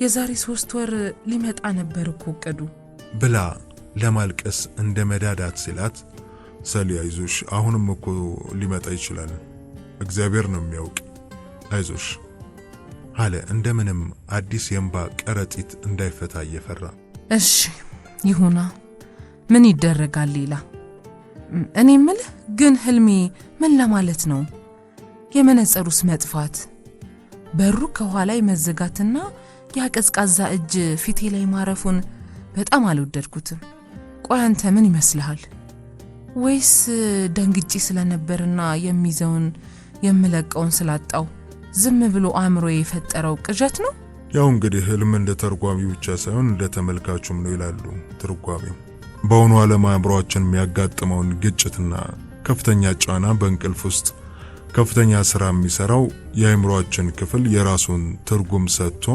የዛሬ 3 ወር ሊመጣ ነበር እኮ እቅዱ ብላ ለማልቀስ እንደ መዳዳት ሲላት ሰሊ አይዞሽ፣ አሁንም እኮ ሊመጣ ይችላል፣ እግዚአብሔር ነው የሚያውቅ፣ አይዞሽ አለ እንደምንም አዲስ የእንባ ቀረጢት እንዳይፈታ እየፈራ። እሺ ይሁና፣ ምን ይደረጋል ሌላ። እኔ ምልህ ግን ህልሜ ምን ለማለት ነው? የመነጸሩስ መጥፋት፣ በሩ ከኋላይ መዘጋትና ያቀዝቃዛ እጅ ፊቴ ላይ ማረፉን በጣም አልወደድኩትም። ቆይ አንተ ምን ይመስልሃል? ወይስ ደንግጬ ስለነበርና የሚይዘውን የምለቀውን ስላጣው ዝም ብሎ አእምሮ የፈጠረው ቅዠት ነው? ያው እንግዲህ ህልም እንደ ተርጓሚ ብቻ ሳይሆን እንደ ተመልካቹም ነው ይላሉ ትርጓሜው። በእውኑ ዓለም አእምሮአችን የሚያጋጥመውን ግጭትና ከፍተኛ ጫና በእንቅልፍ ውስጥ ከፍተኛ ስራ የሚሰራው የአእምሮአችን ክፍል የራሱን ትርጉም ሰጥቶ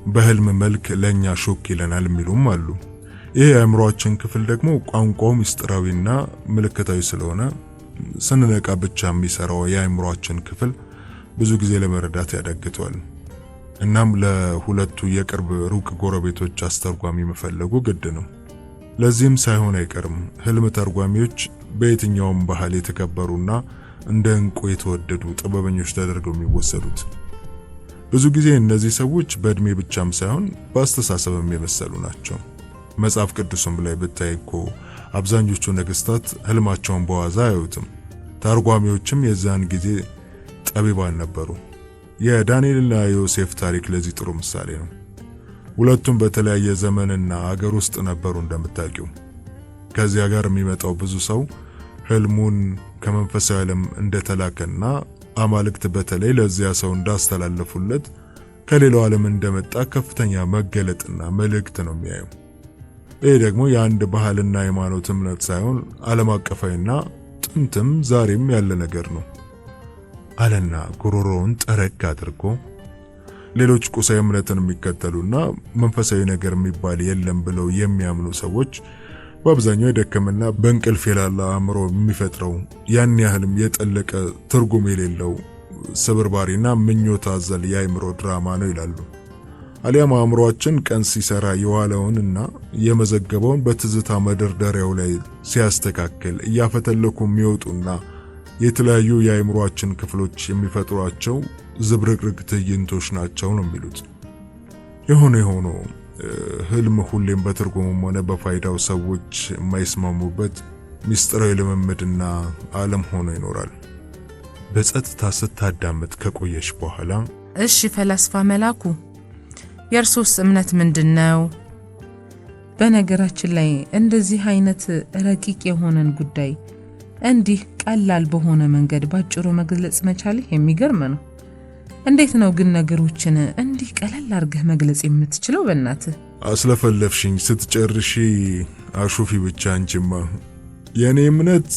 በህልም መልክ ለኛ ሾክ ይለናል የሚሉም አሉ። ይሄ የአእምሮአችን ክፍል ደግሞ ቋንቋው ምስጢራዊና ምልክታዊ ስለሆነ ስንነቃ ብቻ የሚሰራው የአእምሮአችን ክፍል ብዙ ጊዜ ለመረዳት ያዳግተዋል። እናም ለሁለቱ የቅርብ ሩቅ ጎረቤቶች አስተርጓሚ መፈለጉ ግድ ነው። ለዚህም ሳይሆን አይቀርም ህልም ተርጓሚዎች በየትኛውም ባህል የተከበሩና እንደ እንቁ የተወደዱ ጥበበኞች ተደርገው የሚወሰዱት። ብዙ ጊዜ እነዚህ ሰዎች በእድሜ ብቻም ሳይሆን በአስተሳሰብም የመሰሉ ናቸው። መጽሐፍ ቅዱስም ላይ ብታይ እኮ አብዛኞቹ ነገስታት ህልማቸውን በዋዛ አያዩትም። ተርጓሚዎችም የዛን ጊዜ ጠቢባን ነበሩ። የዳንኤልና ዮሴፍ ታሪክ ለዚህ ጥሩ ምሳሌ ነው። ሁለቱም በተለያየ ዘመንና አገር ውስጥ ነበሩ እንደምታውቂው። ከዚያ ጋር የሚመጣው ብዙ ሰው ህልሙን ከመንፈሳዊ ዓለም እንደተላከና አማልክት በተለይ ለዚያ ሰው እንዳስተላለፉለት ከሌላው ዓለም እንደመጣ ከፍተኛ መገለጥና መልእክት ነው የሚያየው። ይህ ደግሞ የአንድ ባህልና ሃይማኖት እምነት ሳይሆን ዓለም አቀፋዊና ጥንትም ዛሬም ያለ ነገር ነው አለና ጉሮሮውን ጠረግ አድርጎ ሌሎች ቁሳዊ እምነትን የሚከተሉና መንፈሳዊ ነገር የሚባል የለም ብለው የሚያምኑ ሰዎች በአብዛኛው የደከመና በእንቅልፍ የላላ አእምሮ የሚፈጥረው ያን ያህልም የጠለቀ ትርጉም የሌለው ስብርባሪና ምኞት አዘል የአእምሮ ድራማ ነው ይላሉ። አሊያም አእምሮአችን ቀን ሲሰራ የዋለውንና የመዘገበውን በትዝታ መደርደሪያው ላይ ሲያስተካክል እያፈተለኩ የሚወጡና የተለያዩ የአእምሮአችን ክፍሎች የሚፈጥሯቸው ዝብርቅርቅ ትዕይንቶች ናቸው ነው የሚሉት። የሆነ ህልም ሁሌም በትርጉሙም ሆነ በፋይዳው ሰዎች የማይስማሙበት ሚስጥራዊ ልምምድና ዓለም ሆኖ ይኖራል። በጸጥታ ስታዳምጥ ከቆየሽ በኋላ እሺ ፈላስፋ መላኩ፣ የእርሶስ እምነት ምንድነው? በነገራችን ላይ እንደዚህ አይነት ረቂቅ የሆነን ጉዳይ እንዲህ ቀላል በሆነ መንገድ ባጭሩ መግለጽ መቻል የሚገርም ነው። እንዴት ነው ግን ነገሮችን እንዲህ ቀላል አድርገህ መግለጽ የምትችለው? በእናትህ አስለፈለፍሽኝ። ስትጨርሺ አሹፊ ብቻ አንቺማ። የኔ እምነት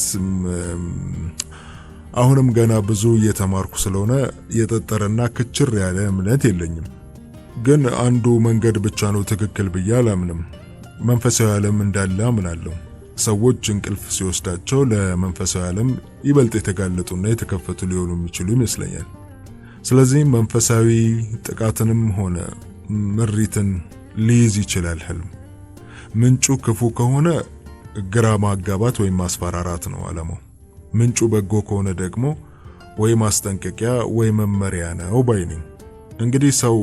አሁንም ገና ብዙ እየተማርኩ ስለሆነ የጠጠረና ክችር ያለ እምነት የለኝም። ግን አንዱ መንገድ ብቻ ነው ትክክል ብዬ አላምንም። መንፈሳዊ ዓለም እንዳለ አምናለሁ። ሰዎች እንቅልፍ ሲወስዳቸው ለመንፈሳዊ ዓለም ይበልጥ የተጋለጡና የተከፈቱ ሊሆኑ የሚችሉ ይመስለኛል። ስለዚህ መንፈሳዊ ጥቃትንም ሆነ ምሪትን ሊይዝ ይችላል ህልም። ምንጩ ክፉ ከሆነ ግራ ማጋባት ወይም ማስፈራራት ነው ዓላማው። ምንጩ በጎ ከሆነ ደግሞ ወይ ማስጠንቀቂያ ወይ መመሪያ ነው ባይ ነኝ። እንግዲህ ሰው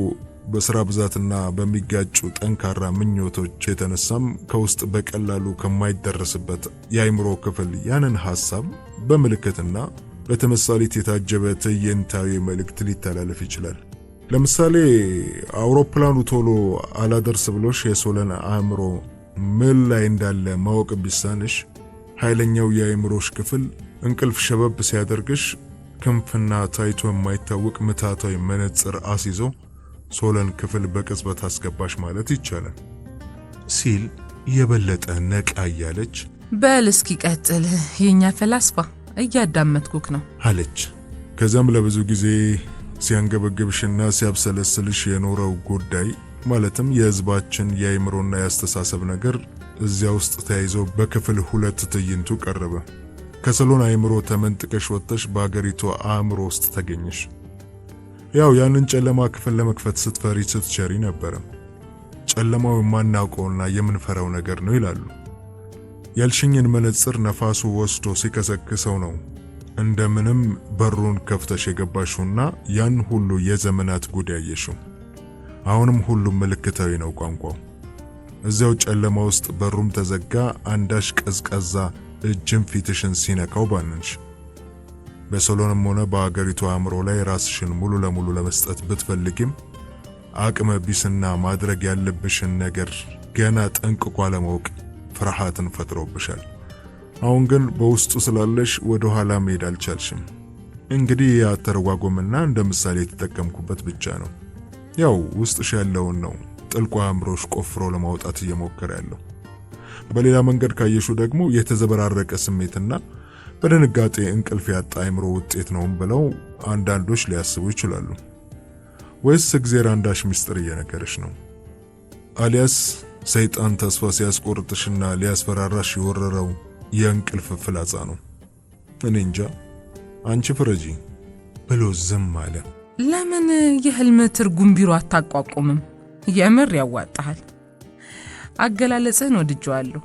በስራ ብዛትና በሚጋጩ ጠንካራ ምኞቶች የተነሳም ከውስጥ በቀላሉ ከማይደረስበት የአእምሮ ክፍል ያንን ሐሳብ በምልክትና በተመሳሌት የታጀበ ትዕይንታዊ መልእክት ሊተላለፍ ይችላል። ለምሳሌ አውሮፕላኑ ቶሎ አላደርስ ብሎሽ የሶለን አእምሮ ምን ላይ እንዳለ ማወቅ ቢሳንሽ ኃይለኛው የአእምሮሽ ክፍል እንቅልፍ ሸበብ ሲያደርግሽ ክንፍና ታይቶ የማይታወቅ ምታታዊ መነጽር አስይዞ ሶለን ክፍል በቅጽበት አስገባሽ ማለት ይቻላል ሲል የበለጠ ነቃ እያለች በል እስኪ ቀጥል የኛ ፈላስፋ እያዳመጥኩክ ነው አለች። ከዛም ለብዙ ጊዜ ሲያንገበግብሽና ሲያብሰለስልሽ የኖረው ጉዳይ ማለትም የህዝባችን የአእምሮና ያስተሳሰብ ነገር እዚያ ውስጥ ተያይዞ በክፍል 2 ትዕይንቱ ቀረበ። ከሰሎን አእምሮ ተመንጥቀሽ ወጥተሽ በአገሪቱ አእምሮ ውስጥ ተገኘሽ። ያው ያንን ጨለማ ክፍል ለመክፈት ስትፈሪ ስትቸሪ ነበር። ጨለማው የማናውቀውና የምንፈራው ነገር ነው ይላሉ። ያልሽኝን መነጽር ነፋሱ ወስዶ ሲከሰክሰው ነው እንደምንም በሩን ከፍተሽ የገባሽውና ያን ሁሉ የዘመናት ጉድ ያየሽው። አሁንም ሁሉም ምልክታዊ ነው ቋንቋው። እዚያው ጨለማ ውስጥ በሩም ተዘጋ። አንዳሽ ቀዝቃዛ እጅም ፊትሽን ሲነካው ባንንሽ። በሰሎንም ሆነ በአገሪቱ አእምሮ ላይ ራስሽን ሙሉ ለሙሉ ለመስጠት ብትፈልጊም አቅመ ቢስና ማድረግ ያለብሽን ነገር ገና ጠንቅቆ ለማወቅ ፍርሃትን ፈጥሮብሻል። አሁን ግን በውስጡ ስላለሽ ወደ ኋላ መሄድ አልቻልሽም። እንግዲህ ያተረጓጎምና እንደ ምሳሌ የተጠቀምኩበት ብቻ ነው። ያው ውስጥሽ ያለውን ነው ጥልቁ አእምሮሽ ቆፍሮ ለማውጣት እየሞከረ ያለው። በሌላ መንገድ ካየሹ ደግሞ የተዘበራረቀ ስሜትና በድንጋጤ እንቅልፍ ያጣ አእምሮ ውጤት ነው ብለው አንዳንዶች ሊያስቡ ይችላሉ። ወይስ እግዚአብሔር አንዳች ምስጢር እየነገረሽ ነው? አሊያስ ሰይጣን ተስፋ ሲያስቆርጥሽና ሊያስፈራራሽ የወረረው የእንቅልፍ ፍላጻ ነው? እኔ እንጃ፣ አንቺ ፍረጂ ብሎ ዝም አለ። ለምን የህልም ትርጉም ቢሮ አታቋቁምም? የምር ያዋጣሃል። አገላለጽህን ወድጄዋለሁ።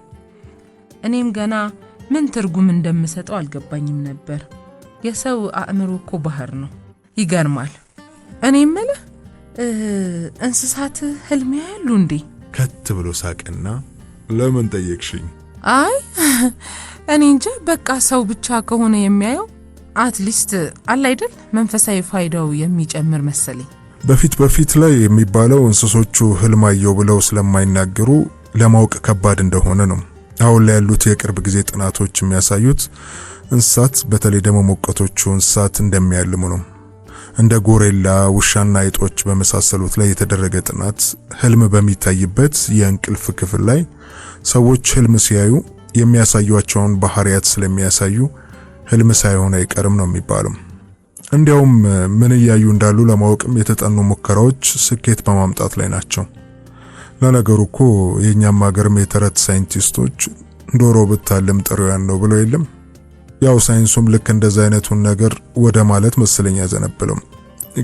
እኔም ገና ምን ትርጉም እንደምሰጠው አልገባኝም ነበር። የሰው አእምሮ እኮ ባህር ነው። ይገርማል። እኔ የምልህ እንስሳት ህልም ያያሉ እንዴ? ከት ብሎ ሳቅና ለምን ጠየቅሽኝ? አይ እኔ እንጃ፣ በቃ ሰው ብቻ ከሆነ የሚያየው አትሊስት አለ አይደል መንፈሳዊ ፋይዳው የሚጨምር መሰለኝ። በፊት ላይ የሚባለው እንስሶቹ ህልም አየው ብለው ስለማይናገሩ ለማወቅ ከባድ እንደሆነ ነው። አሁን ላይ ያሉት የቅርብ ጊዜ ጥናቶች የሚያሳዩት እንስሳት በተለይ ደግሞ ሞቀቶቹ እንስሳት እንደሚያልሙ ነው። እንደ ጎሬላ፣ ውሻና አይጦች በመሳሰሉት ላይ የተደረገ ጥናት ህልም በሚታይበት የእንቅልፍ ክፍል ላይ ሰዎች ህልም ሲያዩ የሚያሳዩቸውን ባህሪያት ስለሚያሳዩ ህልም ሳይሆን አይቀርም ነው የሚባለው። እንዲያውም ምን እያዩ እንዳሉ ለማወቅም የተጠኑ ሙከራዎች ስኬት በማምጣት ላይ ናቸው። ለነገሩ እኮ የኛም ሀገርም የተረት ሳይንቲስቶች ዶሮ ብታልም ጥሪያን ነው ብለው የለም። ያው ሳይንሱም ልክ እንደዛ አይነቱን ነገር ወደ ማለት መሰለኛ ዘነበለም።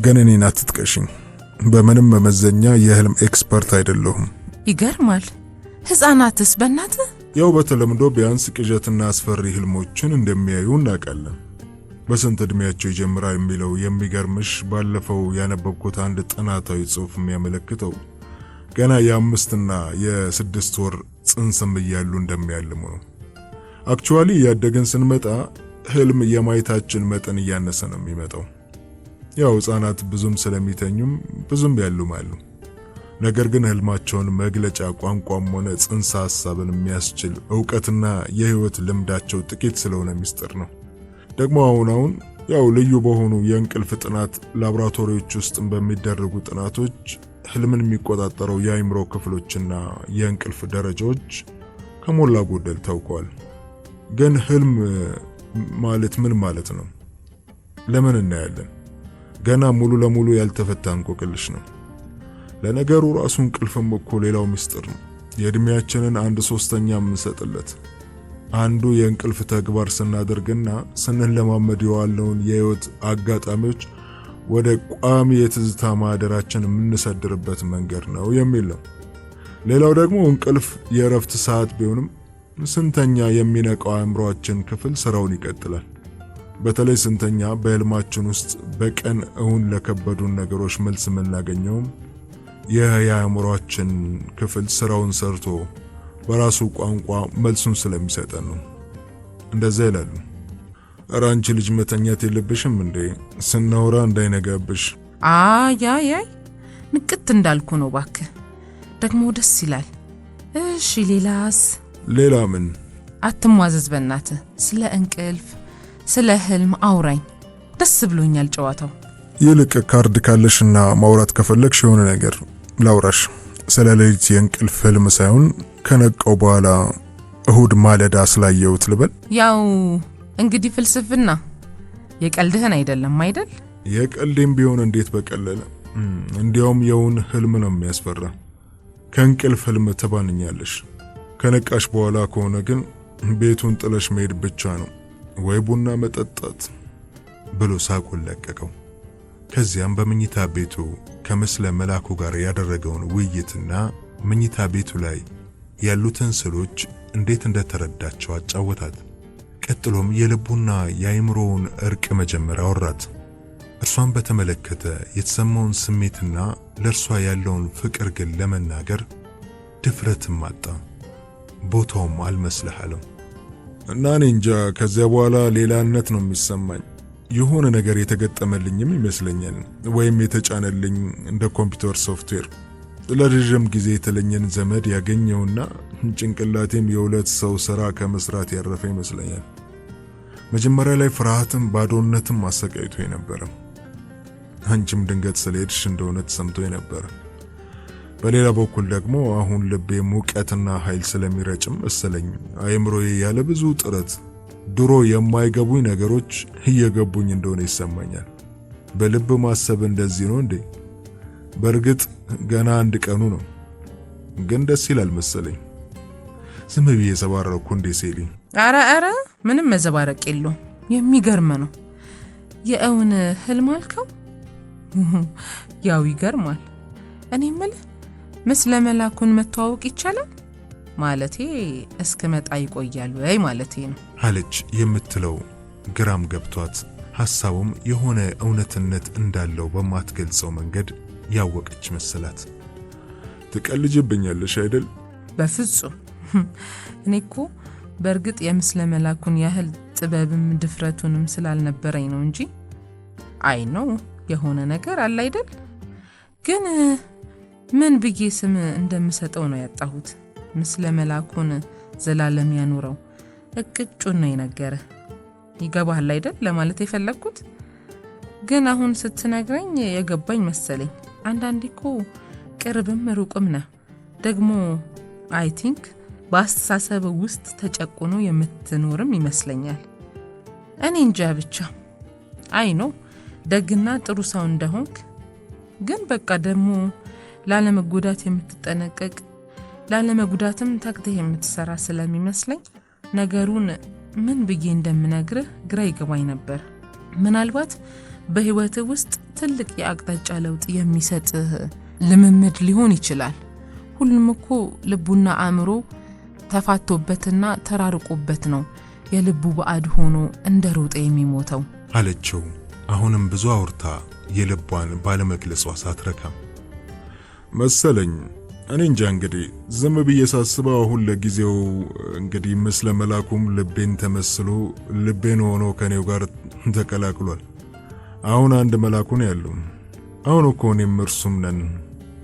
ግን እኔን አትጥቀሽኝ፣ በምንም መመዘኛ የህልም ኤክስፐርት አይደለሁም። ይገርማል። ህፃናትስ በእናትህ ያው በተለምዶ ቢያንስ ቅዠትና አስፈሪ ህልሞችን እንደሚያዩ እናውቃለን። በስንት እድሜያቸው ይጀምራል የሚለው የሚገርምሽ ባለፈው ያነበብኩት አንድ ጥናታዊ ጽሑፍ የሚያመለክተው ገና የ5 እና የ6 ወር ጽንስም እያሉ እንደሚያልሙ ነው። አክቹዋሊ ያደገን ስንመጣ ህልም የማየታችን መጠን እያነሰ ነው የሚመጣው። ያው ህፃናት ብዙም ስለሚተኙም ብዙም ያልማሉ። ነገር ግን ህልማቸውን መግለጫ ቋንቋም ሆነ ጽንሰ ሐሳብን የሚያስችል ዕውቀትና የህይወት ልምዳቸው ጥቂት ስለሆነ ሚስጥር ነው። ደግሞ አሁን ያው ልዩ በሆኑ የእንቅልፍ ጥናት ላቦራቶሪዎች ውስጥ በሚደረጉ ጥናቶች ህልምን የሚቆጣጠረው የአእምሮ ክፍሎችና የእንቅልፍ ደረጃዎች ከሞላ ጎደል ታውቀዋል። ግን ህልም ማለት ምን ማለት ነው? ለምን እናያለን? ገና ሙሉ ለሙሉ ያልተፈታ እንቆቅልሽ ነው። ለነገሩ ራሱ እንቅልፍም እኮ ሌላው ምስጢር ነው። የእድሜያችንን 1/3 የምንሰጥለት አንዱ የእንቅልፍ ተግባር ስናደርግና ስንለማመድ የዋለውን የህይወት አጋጣሚዎች ወደ ቋሚ የትዝታ ማህደራችን የምንሰድርበት መንገድ ነው የሚል ነው። ሌላው ደግሞ እንቅልፍ የእረፍት ሰዓት ቢሆንም ስንተኛ የሚነቃው አእምሮአችን ክፍል ስራውን ይቀጥላል። በተለይ ስንተኛ በህልማችን ውስጥ በቀን እውን ለከበዱን ነገሮች መልስ የምናገኘውም የአእምሮአችን ክፍል ስራውን ሰርቶ በራሱ ቋንቋ መልሱን ስለሚሰጠን ነው። እንደዛ ይላሉ። ኧረ አንቺ ልጅ መተኛት የለብሽም እንዴ? ስናወራ እንዳይነጋብሽ። አይ ንቅት እንዳልኩ ነው ባክህ። ደግሞ ደስ ይላል። እሺ ሌላስ? ሌላ ምን? አትሟዘዝ በእናትህ። ስለ እንቅልፍ ስለ ህልም አውራኝ። ደስ ብሎኛል ጨዋታው። ይልቅ ካርድ ካለሽና ማውራት ከፈለግሽ የሆነ ነገር ላውራሽ። ስለ ሌሊት የእንቅልፍ ህልም ሳይሆን ከነቃው በኋላ እሁድ ማለዳ ስላየሁት ልበል። ያው እንግዲህ ፍልስፍና የቀልድህን አይደለም አይደል? የቀልዴም ቢሆን እንዴት በቀለለ። እንዲያውም የውን ህልም ነው የሚያስፈራ። ከእንቅልፍ ህልም ትባንኛለሽ። ከነቃሽ በኋላ ከሆነ ግን ቤቱን ጥለሽ መሄድ ብቻ ነው፣ ወይ ቡና መጠጣት ብሎ ሳቁን ለቀቀው። ከዚያም በመኝታ ቤቱ ከምስለ መላኩ ጋር ያደረገውን ውይይትና መኝታ ቤቱ ላይ ያሉትን ስዕሎች እንዴት እንደተረዳቸው አጫወታት። ቀጥሎም የልቡና የአይምሮውን እርቅ መጀመሪያ አወራት። እርሷን በተመለከተ የተሰማውን ስሜትና ለእርሷ ያለውን ፍቅር ግን ለመናገር ድፍረትም አጣ። ቦታውም አልመስልህ አለው እና እኔ እንጃ። ከዚያ በኋላ ሌላነት ነው የሚሰማኝ። የሆነ ነገር የተገጠመልኝም ይመስለኛል፣ ወይም የተጫነልኝ እንደ ኮምፒውተር ሶፍትዌር። ለረጅም ጊዜ የተለኘን ዘመድ ያገኘውና ጭንቅላቴም የሁለት ሰው ስራ ከመስራት ያረፈ ይመስለኛል። መጀመሪያ ላይ ፍርሃትም ባዶነትም አሰቃይቶኝ ነበር። አንቺም ድንገት ስለሄድሽ እንደሆነ ተሰምቶኝ ነበር። በሌላ በኩል ደግሞ አሁን ልቤ ሙቀትና ኃይል ስለሚረጭም መሰለኝ አይምሮዬ ያለ ብዙ ጥረት ድሮ የማይገቡኝ ነገሮች እየገቡኝ እንደሆነ ይሰማኛል። በልብ ማሰብ እንደዚህ ነው እንዴ? በእርግጥ ገና አንድ ቀኑ ነው፣ ግን ደስ ይላል መሰለኝ። ዝም ብዬ ሰባረኩ እንዴ ሴሊ? አረ ምንም መዘባረቅ የለውም። የሚገርም ነው። የእውን ህልም አልከው? ያው ይገርማል። እኔ የምልህ ምስለ መላኩን መተዋወቅ ይቻላል? ማለቴ እስክመጣ ይቆያል ወይ ማለቴ ነው አለች። የምትለው ግራም ገብቷት ሐሳቡም የሆነ እውነትነት እንዳለው በማትገልጸው መንገድ ያወቀች መሰላት። ትቀልጅብኛለሽ አይደል? በፍጹም። እኔ እኮ በእርግጥ የምስለ መላኩን ያህል ጥበብም ድፍረቱንም ስላልነበረኝ ነው እንጂ አይ ነው የሆነ ነገር አለ አይደል? ግን ምን ብዬ ስም እንደምሰጠው ነው ያጣሁት። ምስለ መላኩን ዘላለም ያኑረው እቅጩን ነው የነገረ። ይገባሃል አይደል ለማለት የፈለኩት? ግን አሁን ስትነግረኝ የገባኝ መሰለኝ። አንዳንዴ እኮ ቅርብም ሩቅም ነው። ደግሞ አይ ቲንክ በአስተሳሰብ ውስጥ ተጨቁኖ የምትኖርም ይመስለኛል። እኔ እንጃ ብቻ። አይ ነው ደግና ጥሩ ሰው እንደሆንክ፣ ግን በቃ ደግሞ ላለመጎዳት የምትጠነቀቅ ላለመጉዳትም ተግተህ የምትሰራ ስለሚመስለኝ ነገሩን ምን ብዬ እንደምነግርህ ግራ ይገባኝ ነበር። ምናልባት በህይወትህ ውስጥ ትልቅ የአቅጣጫ ለውጥ የሚሰጥ ልምምድ ሊሆን ይችላል። ሁሉም እኮ ልቡና አእምሮ ተፋቶበትና ተራርቆበት ነው የልቡ ባዕድ ሆኖ እንደ ሮጠ የሚሞተው አለችው። አሁንም ብዙ አውርታ የልቧን ባለመግለጿ ሳትረካም መሰለኝ። እኔ እንጃ እንግዲህ ዝም ብዬ ሳስበው አሁን ለጊዜው እንግዲህ ምስለ መላኩም ልቤን ተመስሎ ልቤን ሆኖ ከኔው ጋር ተቀላቅሏል። አሁን አንድ መላኩን ያለው አሁን እኮ እኔም እርሱም ነን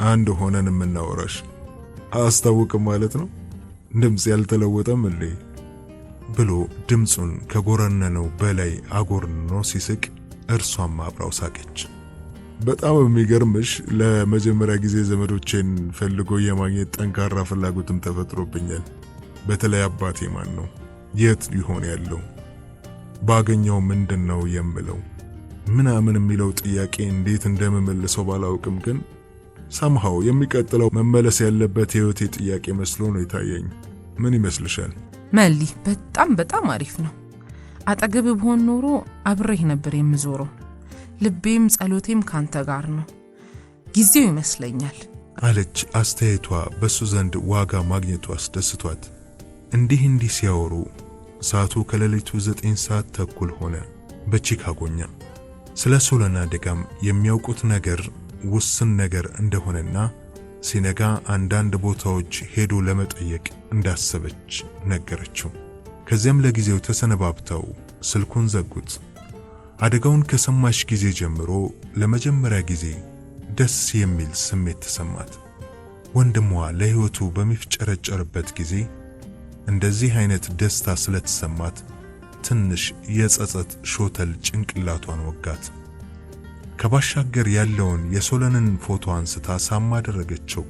አንድ ሆነን የምናወራሽ። አስታውቅም ማለት ነው ድምጽ ያልተለወጠም እንዴ ብሎ ድምጹን ከጎረነነው በላይ አጎርንኖ ሲስቅ እርሷም አብራው ሳቀች። በጣም የሚገርምሽ ለመጀመሪያ ጊዜ ዘመዶቼን ፈልጎ የማግኘት ጠንካራ ፍላጎትም ተፈጥሮብኛል። በተለይ አባቴ ማን ነው? የት ሊሆን ያለው? ባገኘው ምንድነው የምለው ምናምን የሚለው ጥያቄ እንዴት እንደምመልሰው ባላውቅም ግን ሰምሃው የሚቀጥለው መመለስ ያለበት የህይወቴ ጥያቄ መስሎ ነው የታየኝ። ምን ይመስልሻል? መሊ በጣም አሪፍ ነው። አጠገብ ብሆን ኖሮ አብሬህ ነበር የምዞረው። ልቤም ጸሎቴም ካንተ ጋር ነው። ጊዜው ይመስለኛል አለች። አስተያየቷ በሱ ዘንድ ዋጋ ማግኘቱ አስደስቷት እንዲህ ሲያወሩ ሰዓቱ ከሌሊቱ 9 ሰዓት ተኩል ሆነ። በቺካጎኛ ስለ ሶለን አደጋም የሚያውቁት ነገር ውስን ነገር እንደሆነና ሲነጋ አንዳንድ ቦታዎች ሄዶ ለመጠየቅ እንዳሰበች ነገረችው። ከዚያም ለጊዜው ተሰነባብተው ስልኩን ዘጉት። አደጋውን ከሰማች ጊዜ ጀምሮ ለመጀመሪያ ጊዜ ደስ የሚል ስሜት ተሰማት። ወንድሟ ለሕይወቱ በሚፍጨረጨርበት ጊዜ እንደዚህ አይነት ደስታ ስለተሰማት ትንሽ የጸጸት ሾተል ጭንቅላቷን ወጋት። ከባሻገር ያለውን የሶለንን ፎቶ አንስታ ሳማ አደረገችው፣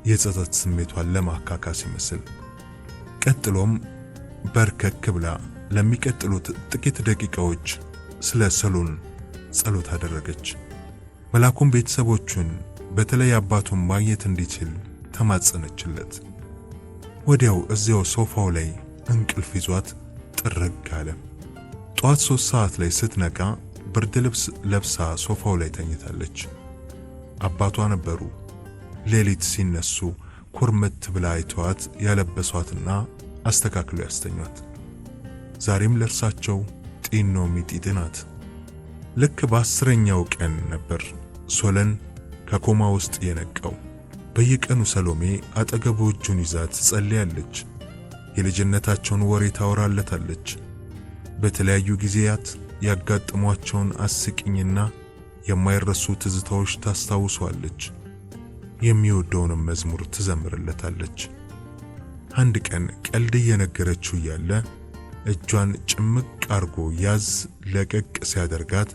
የጸጸት ስሜቷን ለማካካስ ይመስል። ቀጥሎም በርከክ ብላ ለሚቀጥሉት ጥቂት ደቂቃዎች ስለ ሶለን ጸሎት አደረገች። መልአኩም ቤተሰቦቹን በተለይ አባቱን ማግኘት እንዲችል ተማጸነችለት። ወዲያው እዚያው ሶፋው ላይ እንቅልፍ ይዟት ጥርግ አለ። ጧት 3 ሰዓት ላይ ስትነቃ ብርድ ልብስ ለብሳ ሶፋው ላይ ተኝታለች። አባቷ ነበሩ። ሌሊት ሲነሱ ኩርምት ብላ አይተዋት ያለበሷትና አስተካክለው ያስተኛት። ዛሬም ለርሳቸው ጢኖ ሚጢጢ ናት። ልክ በ10ኛው ቀን ነበር ሶለን ከኮማ ውስጥ የነቃው። በየቀኑ ሰሎሜ አጠገቡ እጁን ይዛ ትጸልያለች። የልጅነታቸውን ወሬ ታወራለታለች። በተለያዩ ጊዜያት ያጋጠሟቸውን አስቂኝና የማይረሱ ትዝታዎች ታስታውሷለች። የሚወደውንም መዝሙር ትዘምርለታለች። አንድ ቀን ቀልድ እየነገረችው ያለ እጇን ጭምቅ አርጎ ያዝ ለቀቅ ሲያደርጋት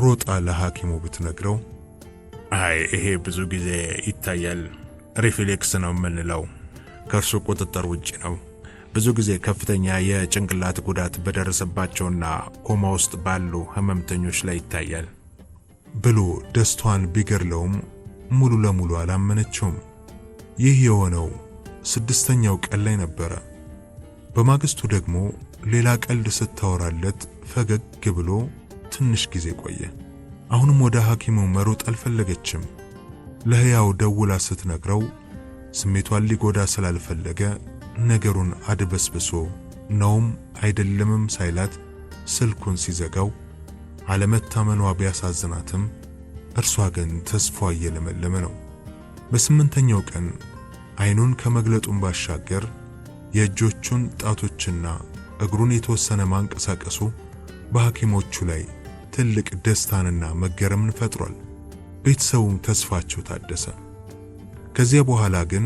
ሮጣ ለሐኪሙ ብትነግረው አይ ይሄ ብዙ ጊዜ ይታያል፣ ሪፍሌክስ ነው የምንለው፣ ከእርሱ ቁጥጥር ውጪ ነው። ብዙ ጊዜ ከፍተኛ የጭንቅላት ጉዳት በደረሰባቸውና ኮማ ውስጥ ባሉ ህመምተኞች ላይ ይታያል ብሎ ደስቷን ቢገርለውም ሙሉ ለሙሉ አላመነችውም። ይህ የሆነው 6ኛው ቀን ላይ ነበረ። በማግስቱ ደግሞ ሌላ ቀልድ ስታወራለት ፈገግ ብሎ ትንሽ ጊዜ ቆየ። አሁንም ወደ ሐኪሙ መሮጥ አልፈለገችም። ለሕያው ደውላ ስትነግረው ስሜቷን ሊጎዳ ስላልፈለገ ነገሩን አድበስብሶ ነውም አይደለምም ሳይላት ስልኩን ሲዘጋው አለመታመኗ ቢያሳዝናትም እርሷ ግን ተስፋ እየለመለመ ነው። በ8ኛው ቀን አይኑን ከመግለጡን ባሻገር የእጆቹን ጣቶችና እግሩን የተወሰነ ማንቀሳቀሱ በሐኪሞቹ ላይ ትልቅ ደስታንና መገረምን ፈጥሯል። ቤተሰቡም ተስፋቸው ታደሰ። ከዚያ በኋላ ግን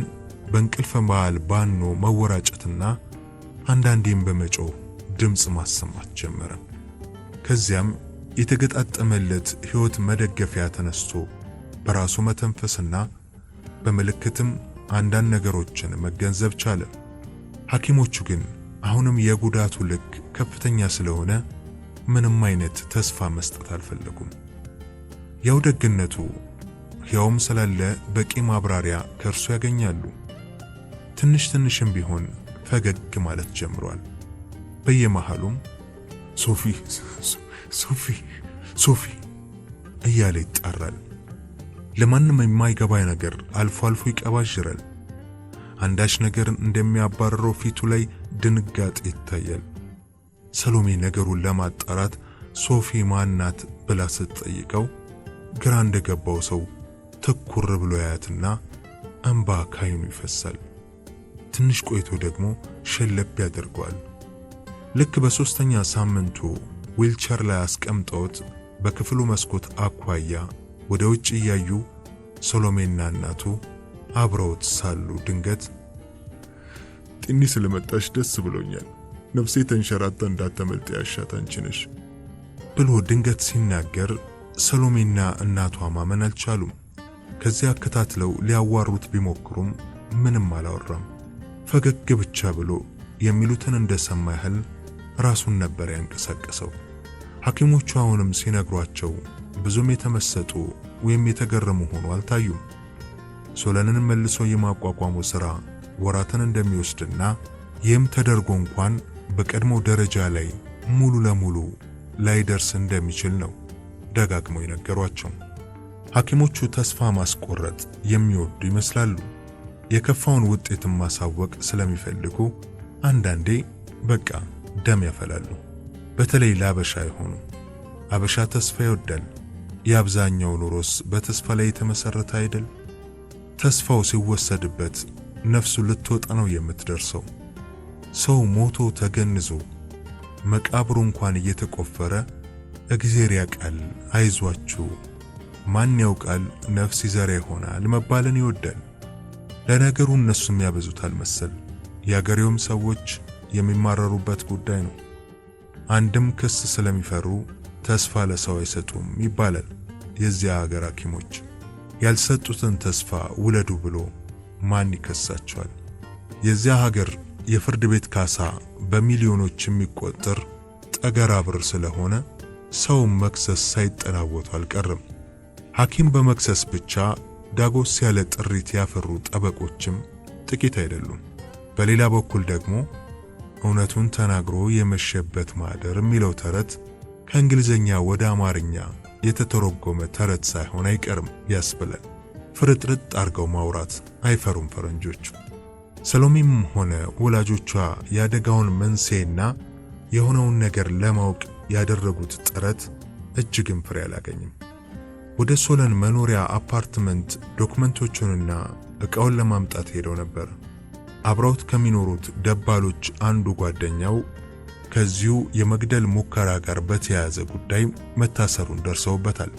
በእንቅልፍ መሃል ባኖ መወራጨትና አንዳንዴም በመጮህ ድምፅ ማሰማት ጀመረ። ከዚያም የተገጣጠመለት ሕይወት መደገፊያ ተነስቶ በራሱ መተንፈስና በምልክትም አንዳንድ ነገሮችን መገንዘብ ቻለ። ሐኪሞቹ ግን አሁንም የጉዳቱ ልክ ከፍተኛ ስለሆነ ምንም አይነት ተስፋ መስጠት አልፈለጉም። ያው ደግነቱ ሕያውም ስላለ በቂ ማብራሪያ ከእርሱ ያገኛሉ። ትንሽም ቢሆን ፈገግ ማለት ጀምሯል። በየመሃሉም ሶፊ እያለ ይጣራል። ለማንም የማይገባ ነገር አልፎ አልፎ ይቀባዥራል። አንዳች ነገር እንደሚያባረረው ፊቱ ላይ ድንጋጤ ይታያል። ሰሎሜ ነገሩን ለማጣራት ሶፊ ማናት ብላ ስትጠይቀው ግራ እንደገባው ሰው ትኩር ብሎ ያያትና እንባ ካይኑ ይፈሳል። ትንሽ ቆይቶ ደግሞ ሸለብ ያደርገዋል። ልክ በ3ኛ ሳምንቱ ዊልቸር ላይ አስቀምጠውት በክፍሉ መስኮት አኳያ ወደ ውጭ እያዩ ሰሎሜና እናቱ አብረውት ሳሉ ድንገት ጢኒ ስለመጣሽ ደስ ብሎኛል፣ ነፍሴ ተንሸራታ እንዳትመልጥ ያሻት አንቺ ነሽ ብሎ ድንገት ሲናገር ሰሎሜና እናቷ ማመን አልቻሉም። ከዚያ አከታትለው ሊያዋሩት ቢሞክሩም ምንም አላወራም። ፈገግ ብቻ ብሎ የሚሉትን እንደሰማ ያህል ራሱን ነበር ያንቀሳቀሰው። ሐኪሞቹ አሁንም ሲነግሯቸው ብዙም የተመሰጡ ወይም የተገረሙ ሆኖ አልታዩም። ሶለንን መልሶ የማቋቋሙ ሥራ ወራትን እንደሚወስድና ይህም ተደርጎ እንኳን በቀድሞ ደረጃ ላይ ሙሉ ለሙሉ ላይደርስ እንደሚችል ነው ደጋግመው የነገሯቸው። ሐኪሞቹ ተስፋ ማስቆረጥ የሚወዱ ይመስላሉ። የከፋውን ውጤትን ማሳወቅ ስለሚፈልጉ አንዳንዴ በቃ ደም ያፈላሉ። በተለይ ለአበሻ የሆኑ አበሻ ተስፋ ይወዳል። የአብዛኛው ኑሮስ በተስፋ ላይ የተመሰረተ አይደል? ተስፋው ሲወሰድበት ነፍሱ ልትወጣ ነው የምትደርሰው። ሰው ሞቶ ተገንዞ መቃብሩ እንኳን እየተቆፈረ እግዚአብሔር ያውቃል፣ አይዟችሁ፣ ማን ያውቃል ነፍስ ይዘራ ይሆናል መባልን ይወዳል። ለነገሩ እነሱም ያበዙታል መሰል። የአገሬውም ሰዎች የሚማረሩበት ጉዳይ ነው። አንድም ክስ ስለሚፈሩ ተስፋ ለሰው አይሰጡም ይባላል የዚያ ሀገር ሐኪሞች። ያልሰጡትን ተስፋ ውለዱ ብሎ ማን ይከሳቸዋል? የዚያ ሀገር የፍርድ ቤት ካሳ በሚሊዮኖች የሚቆጠር ጠገራ ብር ስለሆነ ሰው መክሰስ ሳይጠናወቱ አልቀርም። ሐኪም በመክሰስ ብቻ ዳጎስ ያለ ጥሪት ያፈሩ ጠበቆችም ጥቂት አይደሉም። በሌላ በኩል ደግሞ እውነቱን ተናግሮ የመሸበት ማደር የሚለው ተረት ከእንግሊዘኛ ወደ አማርኛ የተተረጎመ ተረት ሳይሆን አይቀርም ያስብላል። ፍርጥርጥ አርገው ማውራት አይፈሩም ፈረንጆቹ። ሰሎሜም ሆነ ወላጆቿ ያደጋውን መንስኤና የሆነውን ነገር ለማወቅ ያደረጉት ጥረት እጅግም ፍሬ አላገኝም። ወደ ሶለን መኖሪያ አፓርትመንት ዶክመንቶቹንና ዕቃውን ለማምጣት ሄደው ነበር። አብረውት ከሚኖሩት ደባሎች አንዱ ጓደኛው ከዚሁ የመግደል ሙከራ ጋር በተያያዘ ጉዳይ መታሰሩን ደርሰውበታል።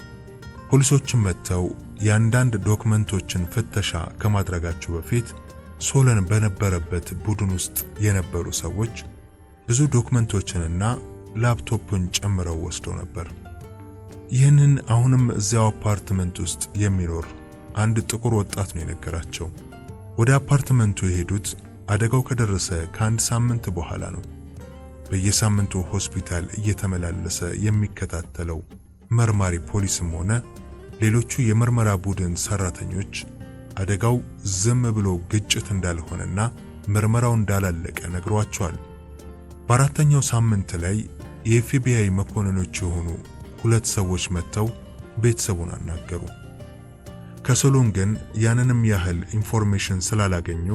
ፖሊሶችም መጥተው የአንዳንድ ዶክመንቶችን ፍተሻ ከማድረጋቸው በፊት ሶለን በነበረበት ቡድን ውስጥ የነበሩ ሰዎች ብዙ ዶክመንቶችንና ላፕቶፕን ጨምረው ወስደው ነበር። ይህንን አሁንም እዚያው አፓርትመንት ውስጥ የሚኖር አንድ ጥቁር ወጣት ነው የነገራቸው። ወደ አፓርትመንቱ የሄዱት አደጋው ከደረሰ ከአንድ ሳምንት በኋላ ነው። በየሳምንቱ ሆስፒታል እየተመላለሰ የሚከታተለው መርማሪ ፖሊስም ሆነ ሌሎቹ የምርመራ ቡድን ሰራተኞች አደጋው ዝም ብሎ ግጭት እንዳልሆነና ምርመራው እንዳላለቀ ነግሯቸዋል። በአራተኛው ሳምንት ላይ የኤፍቢአይ መኮንኖች የሆኑ ሁለት ሰዎች መጥተው ቤተሰቡን አናገሩ። ከሶሎን ግን ያንንም ያህል ኢንፎርሜሽን ስላላገኙ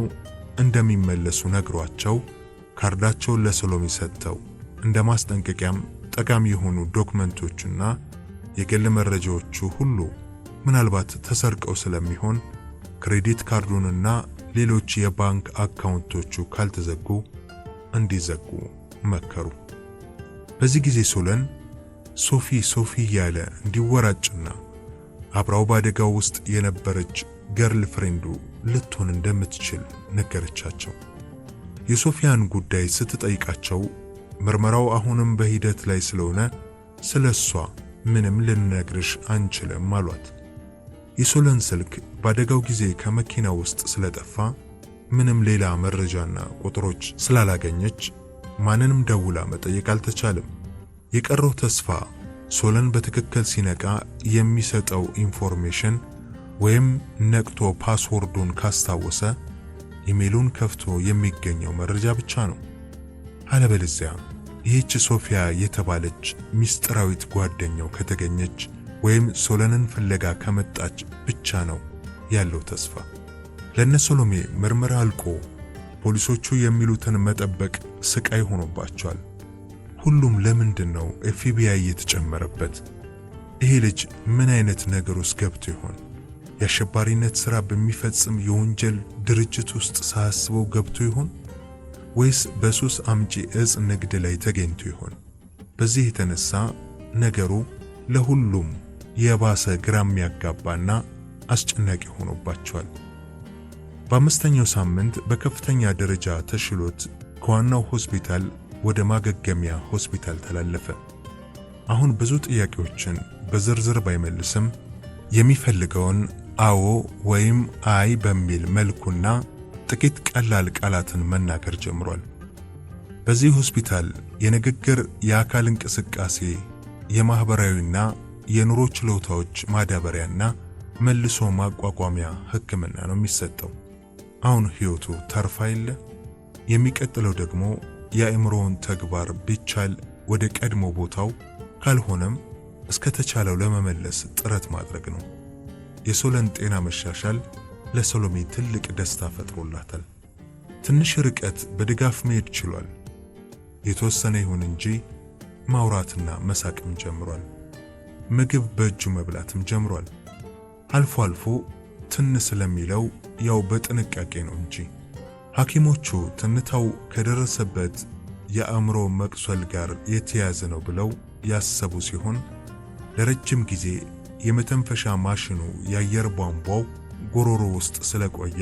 እንደሚመለሱ ነግሯቸው ካርዳቸውን ለሶሎሜ ሰጥተው እንደ ማስጠንቀቂያም ጠቃሚ የሆኑ ዶክመንቶችና የግል መረጃዎቹ ሁሉ ምናልባት ተሰርቀው ስለሚሆን ክሬዲት ካርዱንና ሌሎች የባንክ አካውንቶቹ ካልተዘጉ እንዲዘጉ መከሩ። በዚህ ጊዜ ሶለን ሶፊ ያለ እንዲወራጭና አብራው ባደጋው ውስጥ የነበረች ገርል ፍሬንዱ ልትሆን እንደምትችል ነገረቻቸው። የሶፊያን ጉዳይ ስትጠይቃቸው ምርመራው አሁንም በሂደት ላይ ስለሆነ ስለሷ ምንም ልንነግርሽ አንችልም አሏት። የሶለን ስልክ ባደጋው ጊዜ ከመኪናው ውስጥ ስለጠፋ ምንም ሌላ መረጃና ቁጥሮች ስላላገኘች ማንንም ደውላ መጠየቅ አልተቻለም። የቀረው ተስፋ ሶለን በትክክል ሲነቃ የሚሰጠው ኢንፎርሜሽን ወይም ነቅቶ ፓስወርዱን ካስታወሰ ኢሜሉን ከፍቶ የሚገኘው መረጃ ብቻ ነው። አለበለዚያ ይህች ሶፊያ የተባለች ሚስጥራዊት ጓደኛው ከተገኘች ወይም ሶለንን ፍለጋ ከመጣች ብቻ ነው ያለው ተስፋ። ለነ ሶሎሜ ምርመራ አልቆ ፖሊሶቹ የሚሉትን መጠበቅ ስቃይ ሆኖባቸዋል። ሁሉም ለምንድነው ኤፍቢአይ የተጨመረበት? ይሄ ልጅ ምን አይነት ነገር ውስጥ ገብቶ ይሆን? የአሸባሪነት ሥራ በሚፈጽም የወንጀል ድርጅት ውስጥ ሳያስበው ገብቶ ይሆን? ወይስ በሱስ አምጪ እጽ ንግድ ላይ ተገኝቶ ይሆን? በዚህ የተነሳ ነገሩ ለሁሉም የባሰ ግራ የሚያጋባና አስጨናቂ ሆኖባቸዋል። በአምስተኛው ሳምንት በከፍተኛ ደረጃ ተሽሎት ከዋናው ሆስፒታል ወደ ማገገሚያ ሆስፒታል ተላለፈ። አሁን ብዙ ጥያቄዎችን በዝርዝር ባይመልስም የሚፈልገውን አዎ ወይም አይ በሚል መልኩና ጥቂት ቀላል ቃላትን መናገር ጀምሯል። በዚህ ሆስፒታል የንግግር፣ የአካል እንቅስቃሴ፣ የማህበራዊና የኑሮ ችሎታዎች ማዳበሪያና መልሶ ማቋቋሚያ ሕክምና ነው የሚሰጠው። አሁን ህይወቱ ተርፋ የለ። የሚቀጥለው ደግሞ የአእምሮውን ተግባር ቢቻል ወደ ቀድሞ ቦታው ካልሆነም እስከ ተቻለው ለመመለስ ጥረት ማድረግ ነው። የሶለን ጤና መሻሻል ለሶሎሜ ትልቅ ደስታ ፈጥሮላታል። ትንሽ ርቀት በድጋፍ መሄድ ችሏል። የተወሰነ ይሁን እንጂ ማውራትና መሳቅም ጀምሯል። ምግብ በእጁ መብላትም ጀምሯል። አልፎ አልፎ ትን ስለሚለው ያው በጥንቃቄ ነው እንጂ። ሐኪሞቹ ትንታው ከደረሰበት የአእምሮ መቅሰል ጋር የተያዘ ነው ብለው ያሰቡ ሲሆን ለረጅም ጊዜ የመተንፈሻ ማሽኑ የአየር ቧንቧው ጎሮሮ ውስጥ ስለቆየ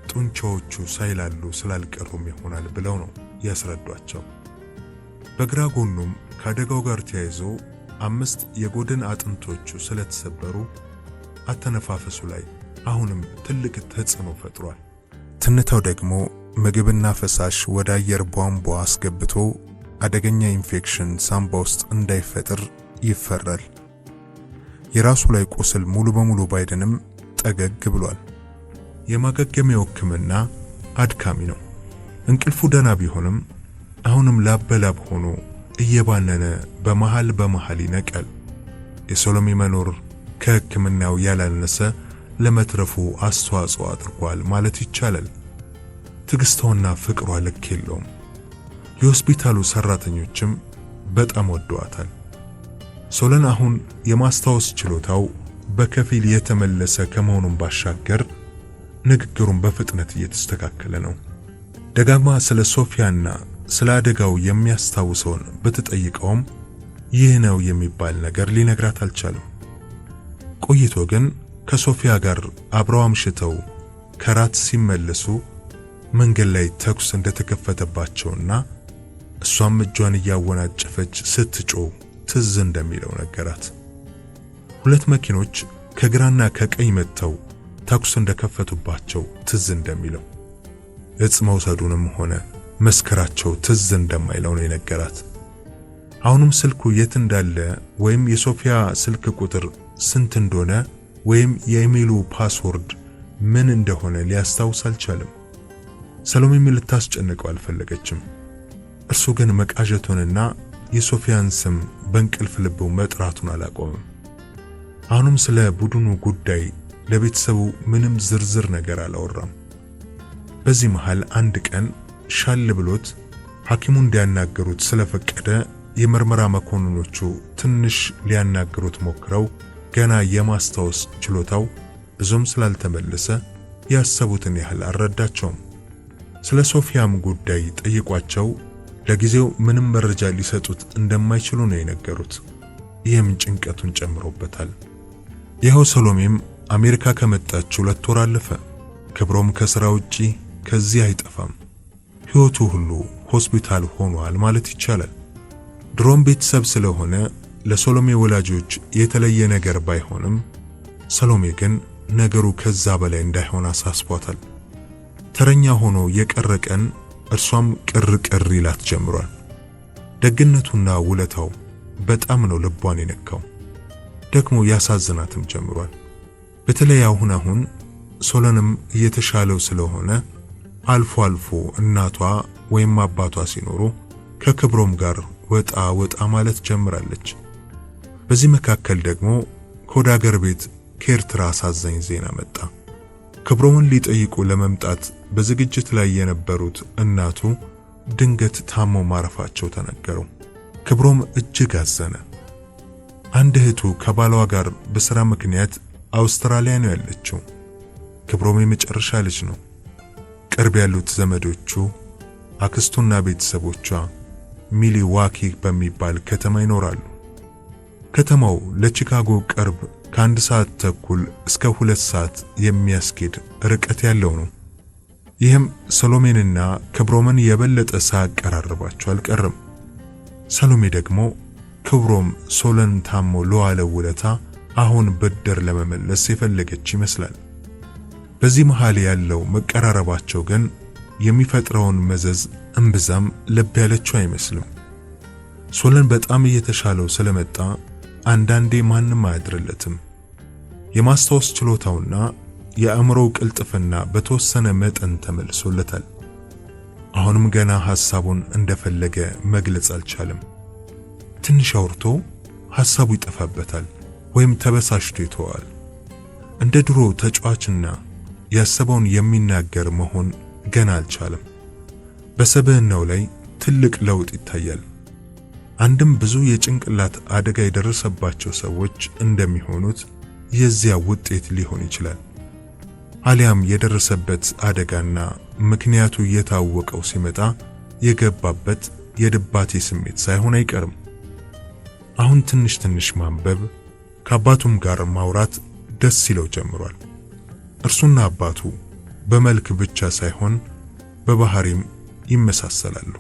ጡንቻዎቹ ሳይላሉ ስላልቀሩም ይሆናል ብለው ነው ያስረዷቸው። በግራ ጎኑም ከአደጋው ጋር ተያይዞ 5 የጎድን አጥንቶቹ ስለተሰበሩ አተነፋፈሱ ላይ አሁንም ትልቅ ተጽዕኖ ፈጥሯል። ትንታው ደግሞ ምግብና ፈሳሽ ወደ አየር ቧንቧ አስገብቶ አደገኛ ኢንፌክሽን ሳምባ ውስጥ እንዳይፈጥር ይፈራል። የራሱ ላይ ቁስል ሙሉ በሙሉ ባይደንም ጠገግ ብሏል። የማገገሚያው ሕክምና አድካሚ ነው። እንቅልፉ ደህና ቢሆንም አሁንም ላበላብ ሆኖ እየባነነ በመሃል ይነቃል። የሰሎሜ መኖር ከሕክምናው ያላነሰ ለመትረፉ አስተዋጽኦ አድርጓል ማለት ይቻላል። ትዕግስቷና ፍቅሯ ልክ የለውም። የሆስፒታሉ ሰራተኞችም በጣም ወደዋታል። ሶለን አሁን የማስታወስ ችሎታው በከፊል የተመለሰ ከመሆኑም ባሻገር ንግግሩን በፍጥነት እየተስተካከለ ነው። ደጋግማ ስለ ሶፊያና ስለ አደጋው የሚያስታውሰውን ብትጠይቀውም ይህ ነው የሚባል ነገር ሊነግራት አልቻለም። ቆይቶ ግን ከሶፊያ ጋር አብረው አምሽተው ከራት ሲመለሱ መንገድ ላይ ተኩስ እንደተከፈተባቸውና እሷም እጇን እያወናጨፈች ስትጮህ ትዝ እንደሚለው ነገራት። 2 መኪኖች ከግራና ከቀኝ መጥተው ተኩስ እንደከፈቱባቸው ትዝ እንደሚለው፣ እጽ መውሰዱንም ሆነ መስከራቸው ትዝ እንደማይለው ነው የነገራት። አሁንም ስልኩ የት እንዳለ ወይም የሶፊያ ስልክ ቁጥር ስንት እንደሆነ ወይም የኢሜሉ ፓስወርድ ምን እንደሆነ ሊያስታውስ አልቻለም። ሰሎሜም ልታስጨንቀው አልፈለገችም። እርሱ ግን መቃዠቱንና የሶፊያን ስም በእንቅልፍ ልቡ መጥራቱን አላቆመም። አሁንም ስለ ቡድኑ ጉዳይ ለቤተሰቡ ምንም ዝርዝር ነገር አላወራም። በዚህ መሃል አንድ ቀን ሻል ብሎት ሐኪሙ እንዲያናገሩት ስለፈቀደ የምርመራ መኮንኖቹ ትንሽ ሊያናገሩት ሞክረው ገና የማስታወስ ችሎታው ብዙም ስላልተመለሰ ያሰቡትን ያህል አልረዳቸውም። ስለ ሶፊያም ጉዳይ ጠይቋቸው ለጊዜው ምንም መረጃ ሊሰጡት እንደማይችሉ ነው የነገሩት። ይህም ጭንቀቱን ጨምሮበታል። ይኸው ሰሎሜም አሜሪካ ከመጣች 2 ወር አለፈ። ክብሮም ከሥራ ውጪ ከዚህ አይጠፋም። ሕይወቱ ሁሉ ሆስፒታል ሆኗል ማለት ይቻላል። ድሮም ቤተሰብ ስለሆነ ለሰሎሜ ወላጆች የተለየ ነገር ባይሆንም ሰሎሜ ግን ነገሩ ከዛ በላይ እንዳይሆን አሳስቧታል። ተረኛ ሆኖ የቀረ ቀን እርሷም ቅር ይላት ጀምሯል። ደግነቱና ውለታው በጣም ነው ልቧን የነካው። ደግሞ ያሳዝናትም ጀምሯል። በተለይ አሁን ሶለንም እየተሻለው ስለሆነ አልፎ እናቷ ወይም አባቷ ሲኖሩ ከክብሮም ጋር ወጣ ማለት ጀምራለች። በዚህ መካከል ደግሞ ከወደ አገር ቤት ከኤርትራ አሳዛኝ ዜና መጣ። ክብሮምን ሊጠይቁ ለመምጣት በዝግጅት ላይ የነበሩት እናቱ ድንገት ታመው ማረፋቸው ተነገረው። ክብሮም እጅግ አዘነ። አንድ እህቱ ከባሏ ጋር በሥራ ምክንያት አውስትራሊያ ነው ያለችው። ክብሮም የመጨረሻ ልጅ ነው። ቅርብ ያሉት ዘመዶቹ፣ አክስቱና ቤተሰቦቿ ሚልዋኪ በሚባል ከተማ ይኖራሉ። ከተማው ለቺካጎ ቅርብ ከ1 ሰዓት ተኩል እስከ 2 ሰዓት የሚያስኬድ ርቀት ያለው ነው። ይህም ሰሎሜንና ክብሮምን የበለጠ ሳያቀራርባቸው አልቀረም። ሰሎሜ ደግሞ ክብሮም ሶለን ታሞ ለዋለው ውለታ አሁን ብድር ለመመለስ የፈለገች ይመስላል። በዚህ መሃል ያለው መቀራረባቸው ግን የሚፈጥረውን መዘዝ እምብዛም ልብ ያለችው አይመስልም። ሶለን በጣም እየተሻለው ስለመጣ አንዳንዴ ማንም አያድርለትም። የማስታወስ ችሎታውና የአእምሮው ቅልጥፍና በተወሰነ መጠን ተመልሶለታል። አሁንም ገና ሐሳቡን እንደፈለገ መግለጽ አልቻለም። ትንሽ አውርቶ ሐሳቡ ይጠፋበታል ወይም ተበሳሽቶ ይተዋል። እንደ ድሮ ተጫዋችና ያሰበውን የሚናገር መሆን ገና አልቻለም። በሰብዕናው ላይ ትልቅ ለውጥ ይታያል። አንድም ብዙ የጭንቅላት አደጋ የደረሰባቸው ሰዎች እንደሚሆኑት የዚያ ውጤት ሊሆን ይችላል። አሊያም የደረሰበት አደጋና ምክንያቱ የታወቀው ሲመጣ የገባበት የድባቴ ስሜት ሳይሆን አይቀርም። አሁን ትንሽ ትንሽ ማንበብ ከአባቱም ጋር ማውራት ደስ ይለው ጀምሯል። እርሱና አባቱ በመልክ ብቻ ሳይሆን በባህሪም ይመሳሰላሉ።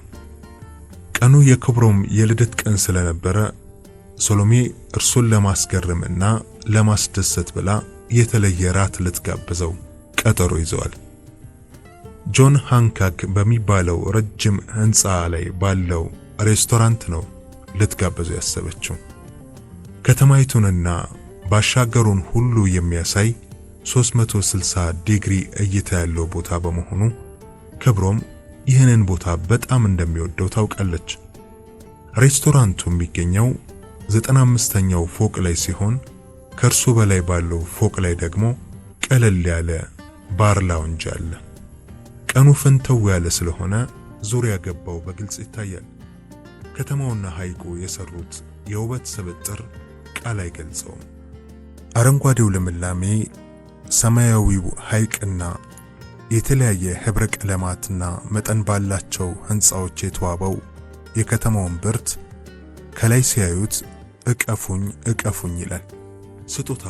ቀኑ የክብሮም የልደት ቀን ስለነበረ ሰሎሜ እርሱን ለማስገረምና ለማስደሰት ብላ የተለየ ራት ልትጋብዘው ቀጠሮ ይዘዋል። ጆን ሃንካክ በሚባለው ረጅም ህንፃ ላይ ባለው ሬስቶራንት ነው ልትጋብዘው ያሰበችው። ከተማይቱንና ባሻገሩን ሁሉ የሚያሳይ 360 ዲግሪ እይታ ያለው ቦታ በመሆኑ ክብሮም ይህንን ቦታ በጣም እንደሚወደው ታውቃለች። ሬስቶራንቱ የሚገኘው 95ኛው ፎቅ ላይ ሲሆን ከእርሱ በላይ ባለው ፎቅ ላይ ደግሞ ቀለል ያለ ባር ላውንጅ አለ። ቀኑ ፍንተው ያለ ስለሆነ ዙሪያ ገባው በግልጽ ይታያል። ከተማውና ሐይቁ የሰሩት የውበት ስብጥር ቃል አይገልጸውም። አረንጓዴው ልምላሜ፣ ሰማያዊው ሐይቅና የተለያየ ህብረ ቀለማትና መጠን ባላቸው ህንፃዎች የተዋበው የከተማውን ብርት ከላይ ሲያዩት እቀፉኝ እቀፉኝ ይላል። ስጦታ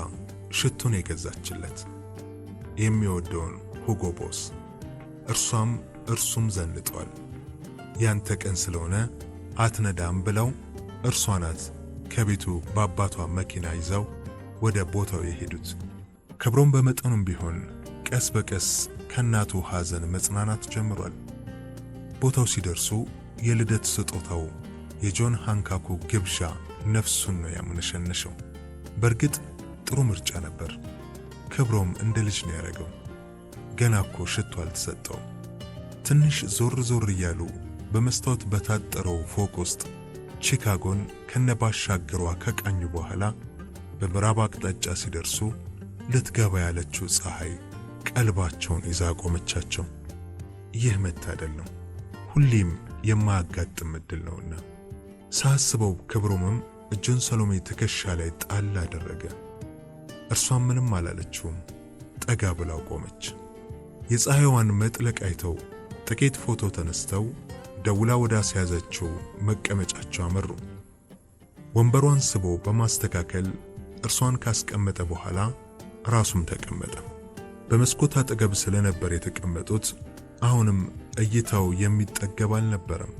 ሽቱን የገዛችለት የሚወደውን ሁጎ ቦስ እርሷም እርሱም ዘንጧል። ያንተ ቀን ስለሆነ አትነዳም ብለው እርሷ ናት ከቤቱ በአባቷ መኪና ይዘው ወደ ቦታው የሄዱት። ክብሮም በመጠኑም ቢሆን ቀስ በቀስ ከናቱ ሐዘን መጽናናት ጀምሯል። ቦታው ሲደርሱ የልደት ስጦታው የጆን ሃንካኩ ግብዣ ነፍሱን ነው ያመነሸነሸው። በእርግጥ ጥሩ ምርጫ ነበር። ክብሮም እንደ ልጅ ነው ያረገው። ገና እኮ ሽቶ አልተሰጠው። ትንሽ ዞር ዞር እያሉ በመስታወት በታጠረው ፎቅ ውስጥ ቺካጎን ከነባሻገሯ ከቃኙ በኋላ በምዕራብ አቅጣጫ ሲደርሱ ልትገባ ያለችው ፀሐይ ቀልባቸውን ይዛ ቆመቻቸው። ይህ መታደል ነው፣ ሁሌም የማያጋጥም እድል ነውና። ሳስበው ክብሮምም እጁን ሰሎሜ ትከሻ ላይ ጣል አደረገ። እርሷም ምንም አላለችውም። ጠጋ ብላው ቆመች። የፀሐይዋን መጥለቅ አይተው ጥቂት ፎቶ ተነስተው ደውላ ወደ አስያዘችው መቀመጫቸው አመሩ። ወንበሯን ስቦ በማስተካከል እርሷን ካስቀመጠ በኋላ ራሱም ተቀመጠ። በመስኮት አጠገብ ስለነበር የተቀመጡት አሁንም እይታው የሚጠገብ አልነበረም።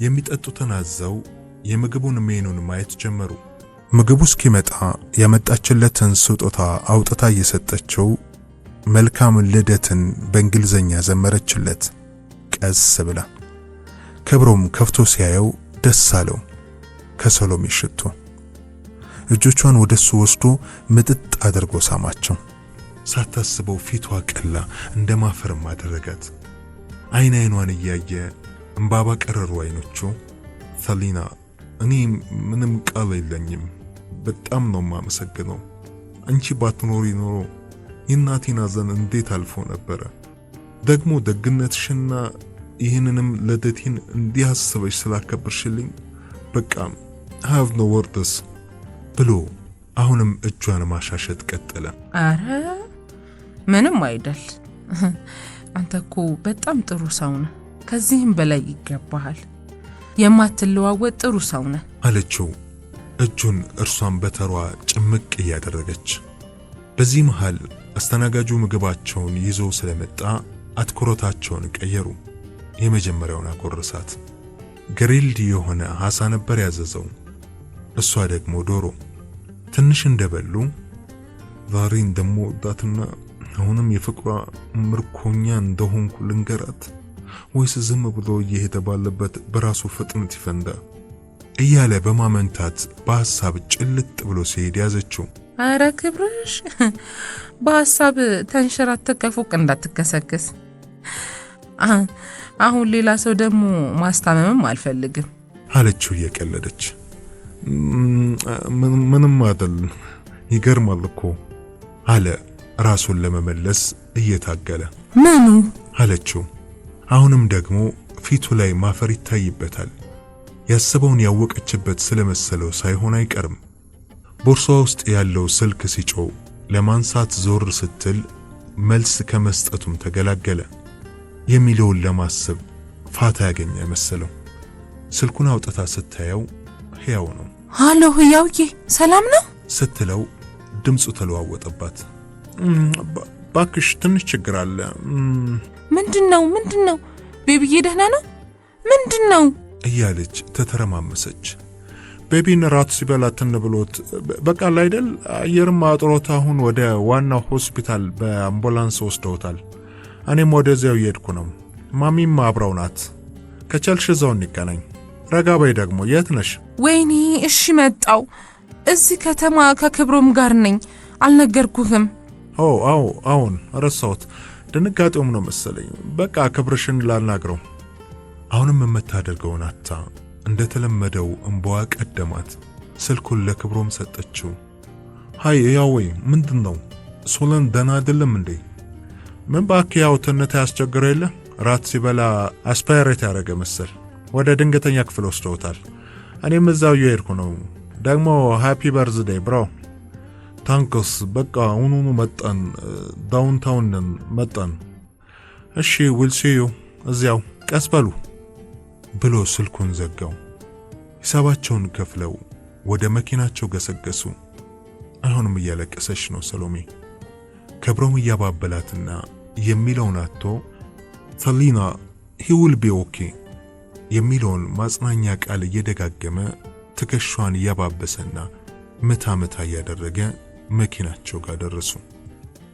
የሚጠጡትን አዘው የምግቡን ሜኑን ማየት ጀመሩ። ምግቡ እስኪመጣ ያመጣችለትን ስጦታ አውጥታ እየሰጠችው መልካም ልደትን በእንግሊዘኛ ዘመረችለት ቀስ ብላ። ክብሮም ከፍቶ ሲያየው ደስ አለው። ከሰሎሜ ሽቶ እጆቿን ወደሱ ወስዶ ምጥጥ አድርጎ ሳማቸው። ሳታስበው ፊቷ ቀላ፣ እንደማፈርም አደረጋት። አይኗን እያየ እንባባ ቀረሩ አይኖቹ። ሰሊና፣ እኔ ምንም ቃል የለኝም። በጣም ነው የማመሰግነው። አንቺ ባትኖሪ ኖሮ የእናቴን ሐዘን እንዴት አልፎ ነበረ። ደግሞ ደግነትሽና ይህንንም ልደቴን እንዲያስበሽ ስላከበርሽልኝ በቃ have no words ብሎ አሁንም እጇን ማሻሸት ቀጠለ። አረ ምንም አይደል፣ አንተ እኮ በጣም ጥሩ ሰው ነህ። ከዚህም በላይ ይገባሃል። የማትለዋወጥ ጥሩ ሰው ነህ አለችው፣ እጁን እርሷን በተሯ ጭምቅ እያደረገች። በዚህ መሃል አስተናጋጁ ምግባቸውን ይዞ ስለመጣ አትኩሮታቸውን ቀየሩ። የመጀመሪያውን አቆረሳት። ግሪልድ የሆነ ዓሳ ነበር ያዘዘው፣ እሷ ደግሞ ዶሮ። ትንሽ እንደበሉ ዛሬ እንደምወዳትና አሁንም የፍቅሯ ምርኮኛ እንደሆንኩ ልንገራት ወይስ ዝም ብሎ እየሄደ ባለበት በራሱ ፍጥነት ይፈንዳ እያለ በማመንታት በሐሳብ ጭልጥ ብሎ ሲሄድ ያዘችው። አረ ክብርሽ፣ በሐሳብ ተንሸራተህ ከፎቅ እንዳትከሰከስ። አሁን ሌላ ሰው ደግሞ ማስታመምም አልፈልግም አለችው እየቀለደች። ምንም አይደል፣ ይገርማል እኮ አለ ራሱን ለመመለስ እየታገለ። ምኑ አለችው። አሁንም ደግሞ ፊቱ ላይ ማፈር ይታይበታል። ያሰበውን ያወቀችበት ስለመሰለው ሳይሆን አይቀርም። ቦርሳዋ ውስጥ ያለው ስልክ ሲጮህ ለማንሳት ዞር ስትል መልስ ከመስጠቱም ተገላገለ። የሚለውን ለማሰብ ፋታ ያገኘ መሰለው። ስልኩን አውጥታ ስታየው ሕያው ነው። ሃሎ ሕያውዬ ሰላም ነው ስትለው ድምፁ ተለዋወጠባት። ባክሽ ትንሽ ችግር አለ። ምንድነው? ቤቢዬ ደህና ነው? ምንድነው? እያለች ተተረማመሰች። ቤቢን ራት ሲበላ ብሎት በቃ አይደል አየርም አጥሮት አሁን ወደ ዋናው ሆስፒታል በአምቡላንስ ወስደውታል። እኔም ወደዚያው እየሄድኩ ነው። ማሚም አብራው ናት። ከቻልሽ እዛው እንገናኝ። ረጋ በይ። ደግሞ የት ነሽ? ወይኔ እሺ መጣው። እዚህ ከተማ ከክብሮም ጋር ነኝ። አልነገርኩህም? አሁን ረሳሁት። ድንጋጤውም ነው መሰለኝ። በቃ ክብርሽን ላናግረው። አሁንም የምታደርገውን አታ እንደተለመደው እንባዋ ቀደማት። ስልኩን ለክብሮም ሰጠችው። ሃይ ያወይ ምንድነው? ሶለን ደህና አይደለም እንዴ? ምን ባክህ ያው ትንታ ያስቸግረ የለ ራት ሲበላ አስፓይሬት ያደረገ መሰል ወደ ድንገተኛ ክፍል ወስደውታል። እኔም እዛው እየሄድኩ ነው። ደግሞ ሃፒ በርዝዴይ ብሮ። ታንክስ። በቃ አሁኑኑ መጣን። ዳውንታውንን መጣን። እሺ ዊል ሲ ዩ እዚያው ቀስ በሉ ብሎ ስልኩን ዘጋው። ሂሳባቸውን ከፍለው ወደ መኪናቸው ገሰገሱ። አሁንም እያለቀሰች ነው ሰሎሜ። ክብሮም እያባበላትና የሚለውን አጥቶ ሰሊና he will be okay የሚለውን ማጽናኛ ቃል እየደጋገመ ትከሻዋን እያባበሰና መታ እያደረገ መኪናቸው ጋር ደረሱ።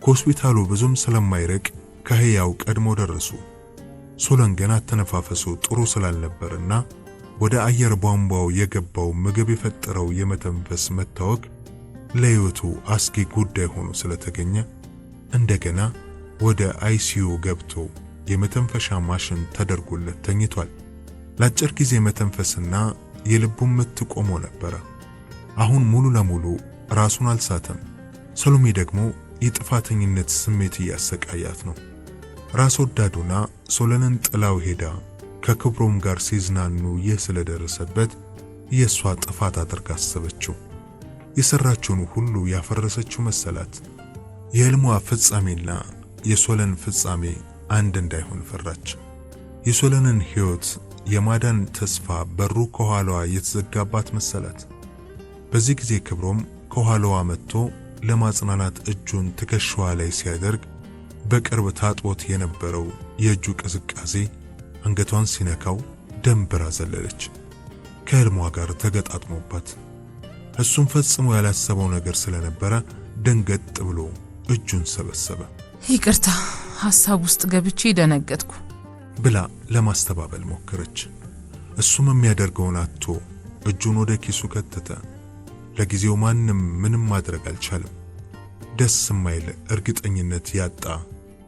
ከሆስፒታሉ ብዙም ስለማይርቅ ከህያው ቀድሞ ደረሱ። ሶለን ገና ተነፋፈሱ ጥሩ ስላልነበርና ወደ አየር ቧንቧው የገባው ምግብ የፈጠረው የመተንፈስ መታወክ ለህይወቱ አስጊ ጉዳይ ሆኖ ስለተገኘ እንደገና ወደ አይሲዩ ገብቶ የመተንፈሻ ማሽን ተደርጎለት ተኝቷል። ለአጭር ጊዜ መተንፈስና የልቡን ምት ቆሞ ነበር። አሁን ሙሉ ለሙሉ ራሱን አልሳተም። ሰሎሜ ደግሞ የጥፋተኝነት ስሜት እያሰቃያት ነው። ራስ ወዳዱና ሶለንን ጥላው ሄዳ ከክብሮም ጋር ሲዝናኑ ይህ ስለደረሰበት የሷ ጥፋት አድርጋ አሰበችው። የሰራችውን ሁሉ ያፈረሰችው መሰላት። የህልሟ ፍጻሜና የሶለን ፍጻሜ አንድ እንዳይሆን ፈራች። የሶለንን ህይወት የማዳን ተስፋ በሩ ከኋላዋ የተዘጋባት መሰላት። በዚህ ጊዜ ክብሮም ከኋላዋ መጥቶ ለማጽናናት እጁን ትከሻዋ ላይ ሲያደርግ በቅርብ ታጥቦት የነበረው የእጁ ቅዝቃዜ አንገቷን ሲነካው ደንብራ ዘለለች። ከህልሟ ጋር ተገጣጥሞባት እሱም ፈጽሞ ያላሰበው ነገር ስለነበረ ደንገጥ ብሎ እጁን ሰበሰበ። ይቅርታ ሐሳብ ውስጥ ገብቼ ደነገጥኩ ብላ ለማስተባበል ሞከረች። እሱም የሚያደርገውን አጥቶ እጁን ወደ ኪሱ ከተተ። ለጊዜው ማንም ምንም ማድረግ አልቻለም። ደስ የማይል እርግጠኝነት ያጣ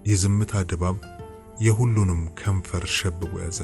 የዝምታ ድባብ የሁሉንም ከንፈር ሸብቦ ያዘ።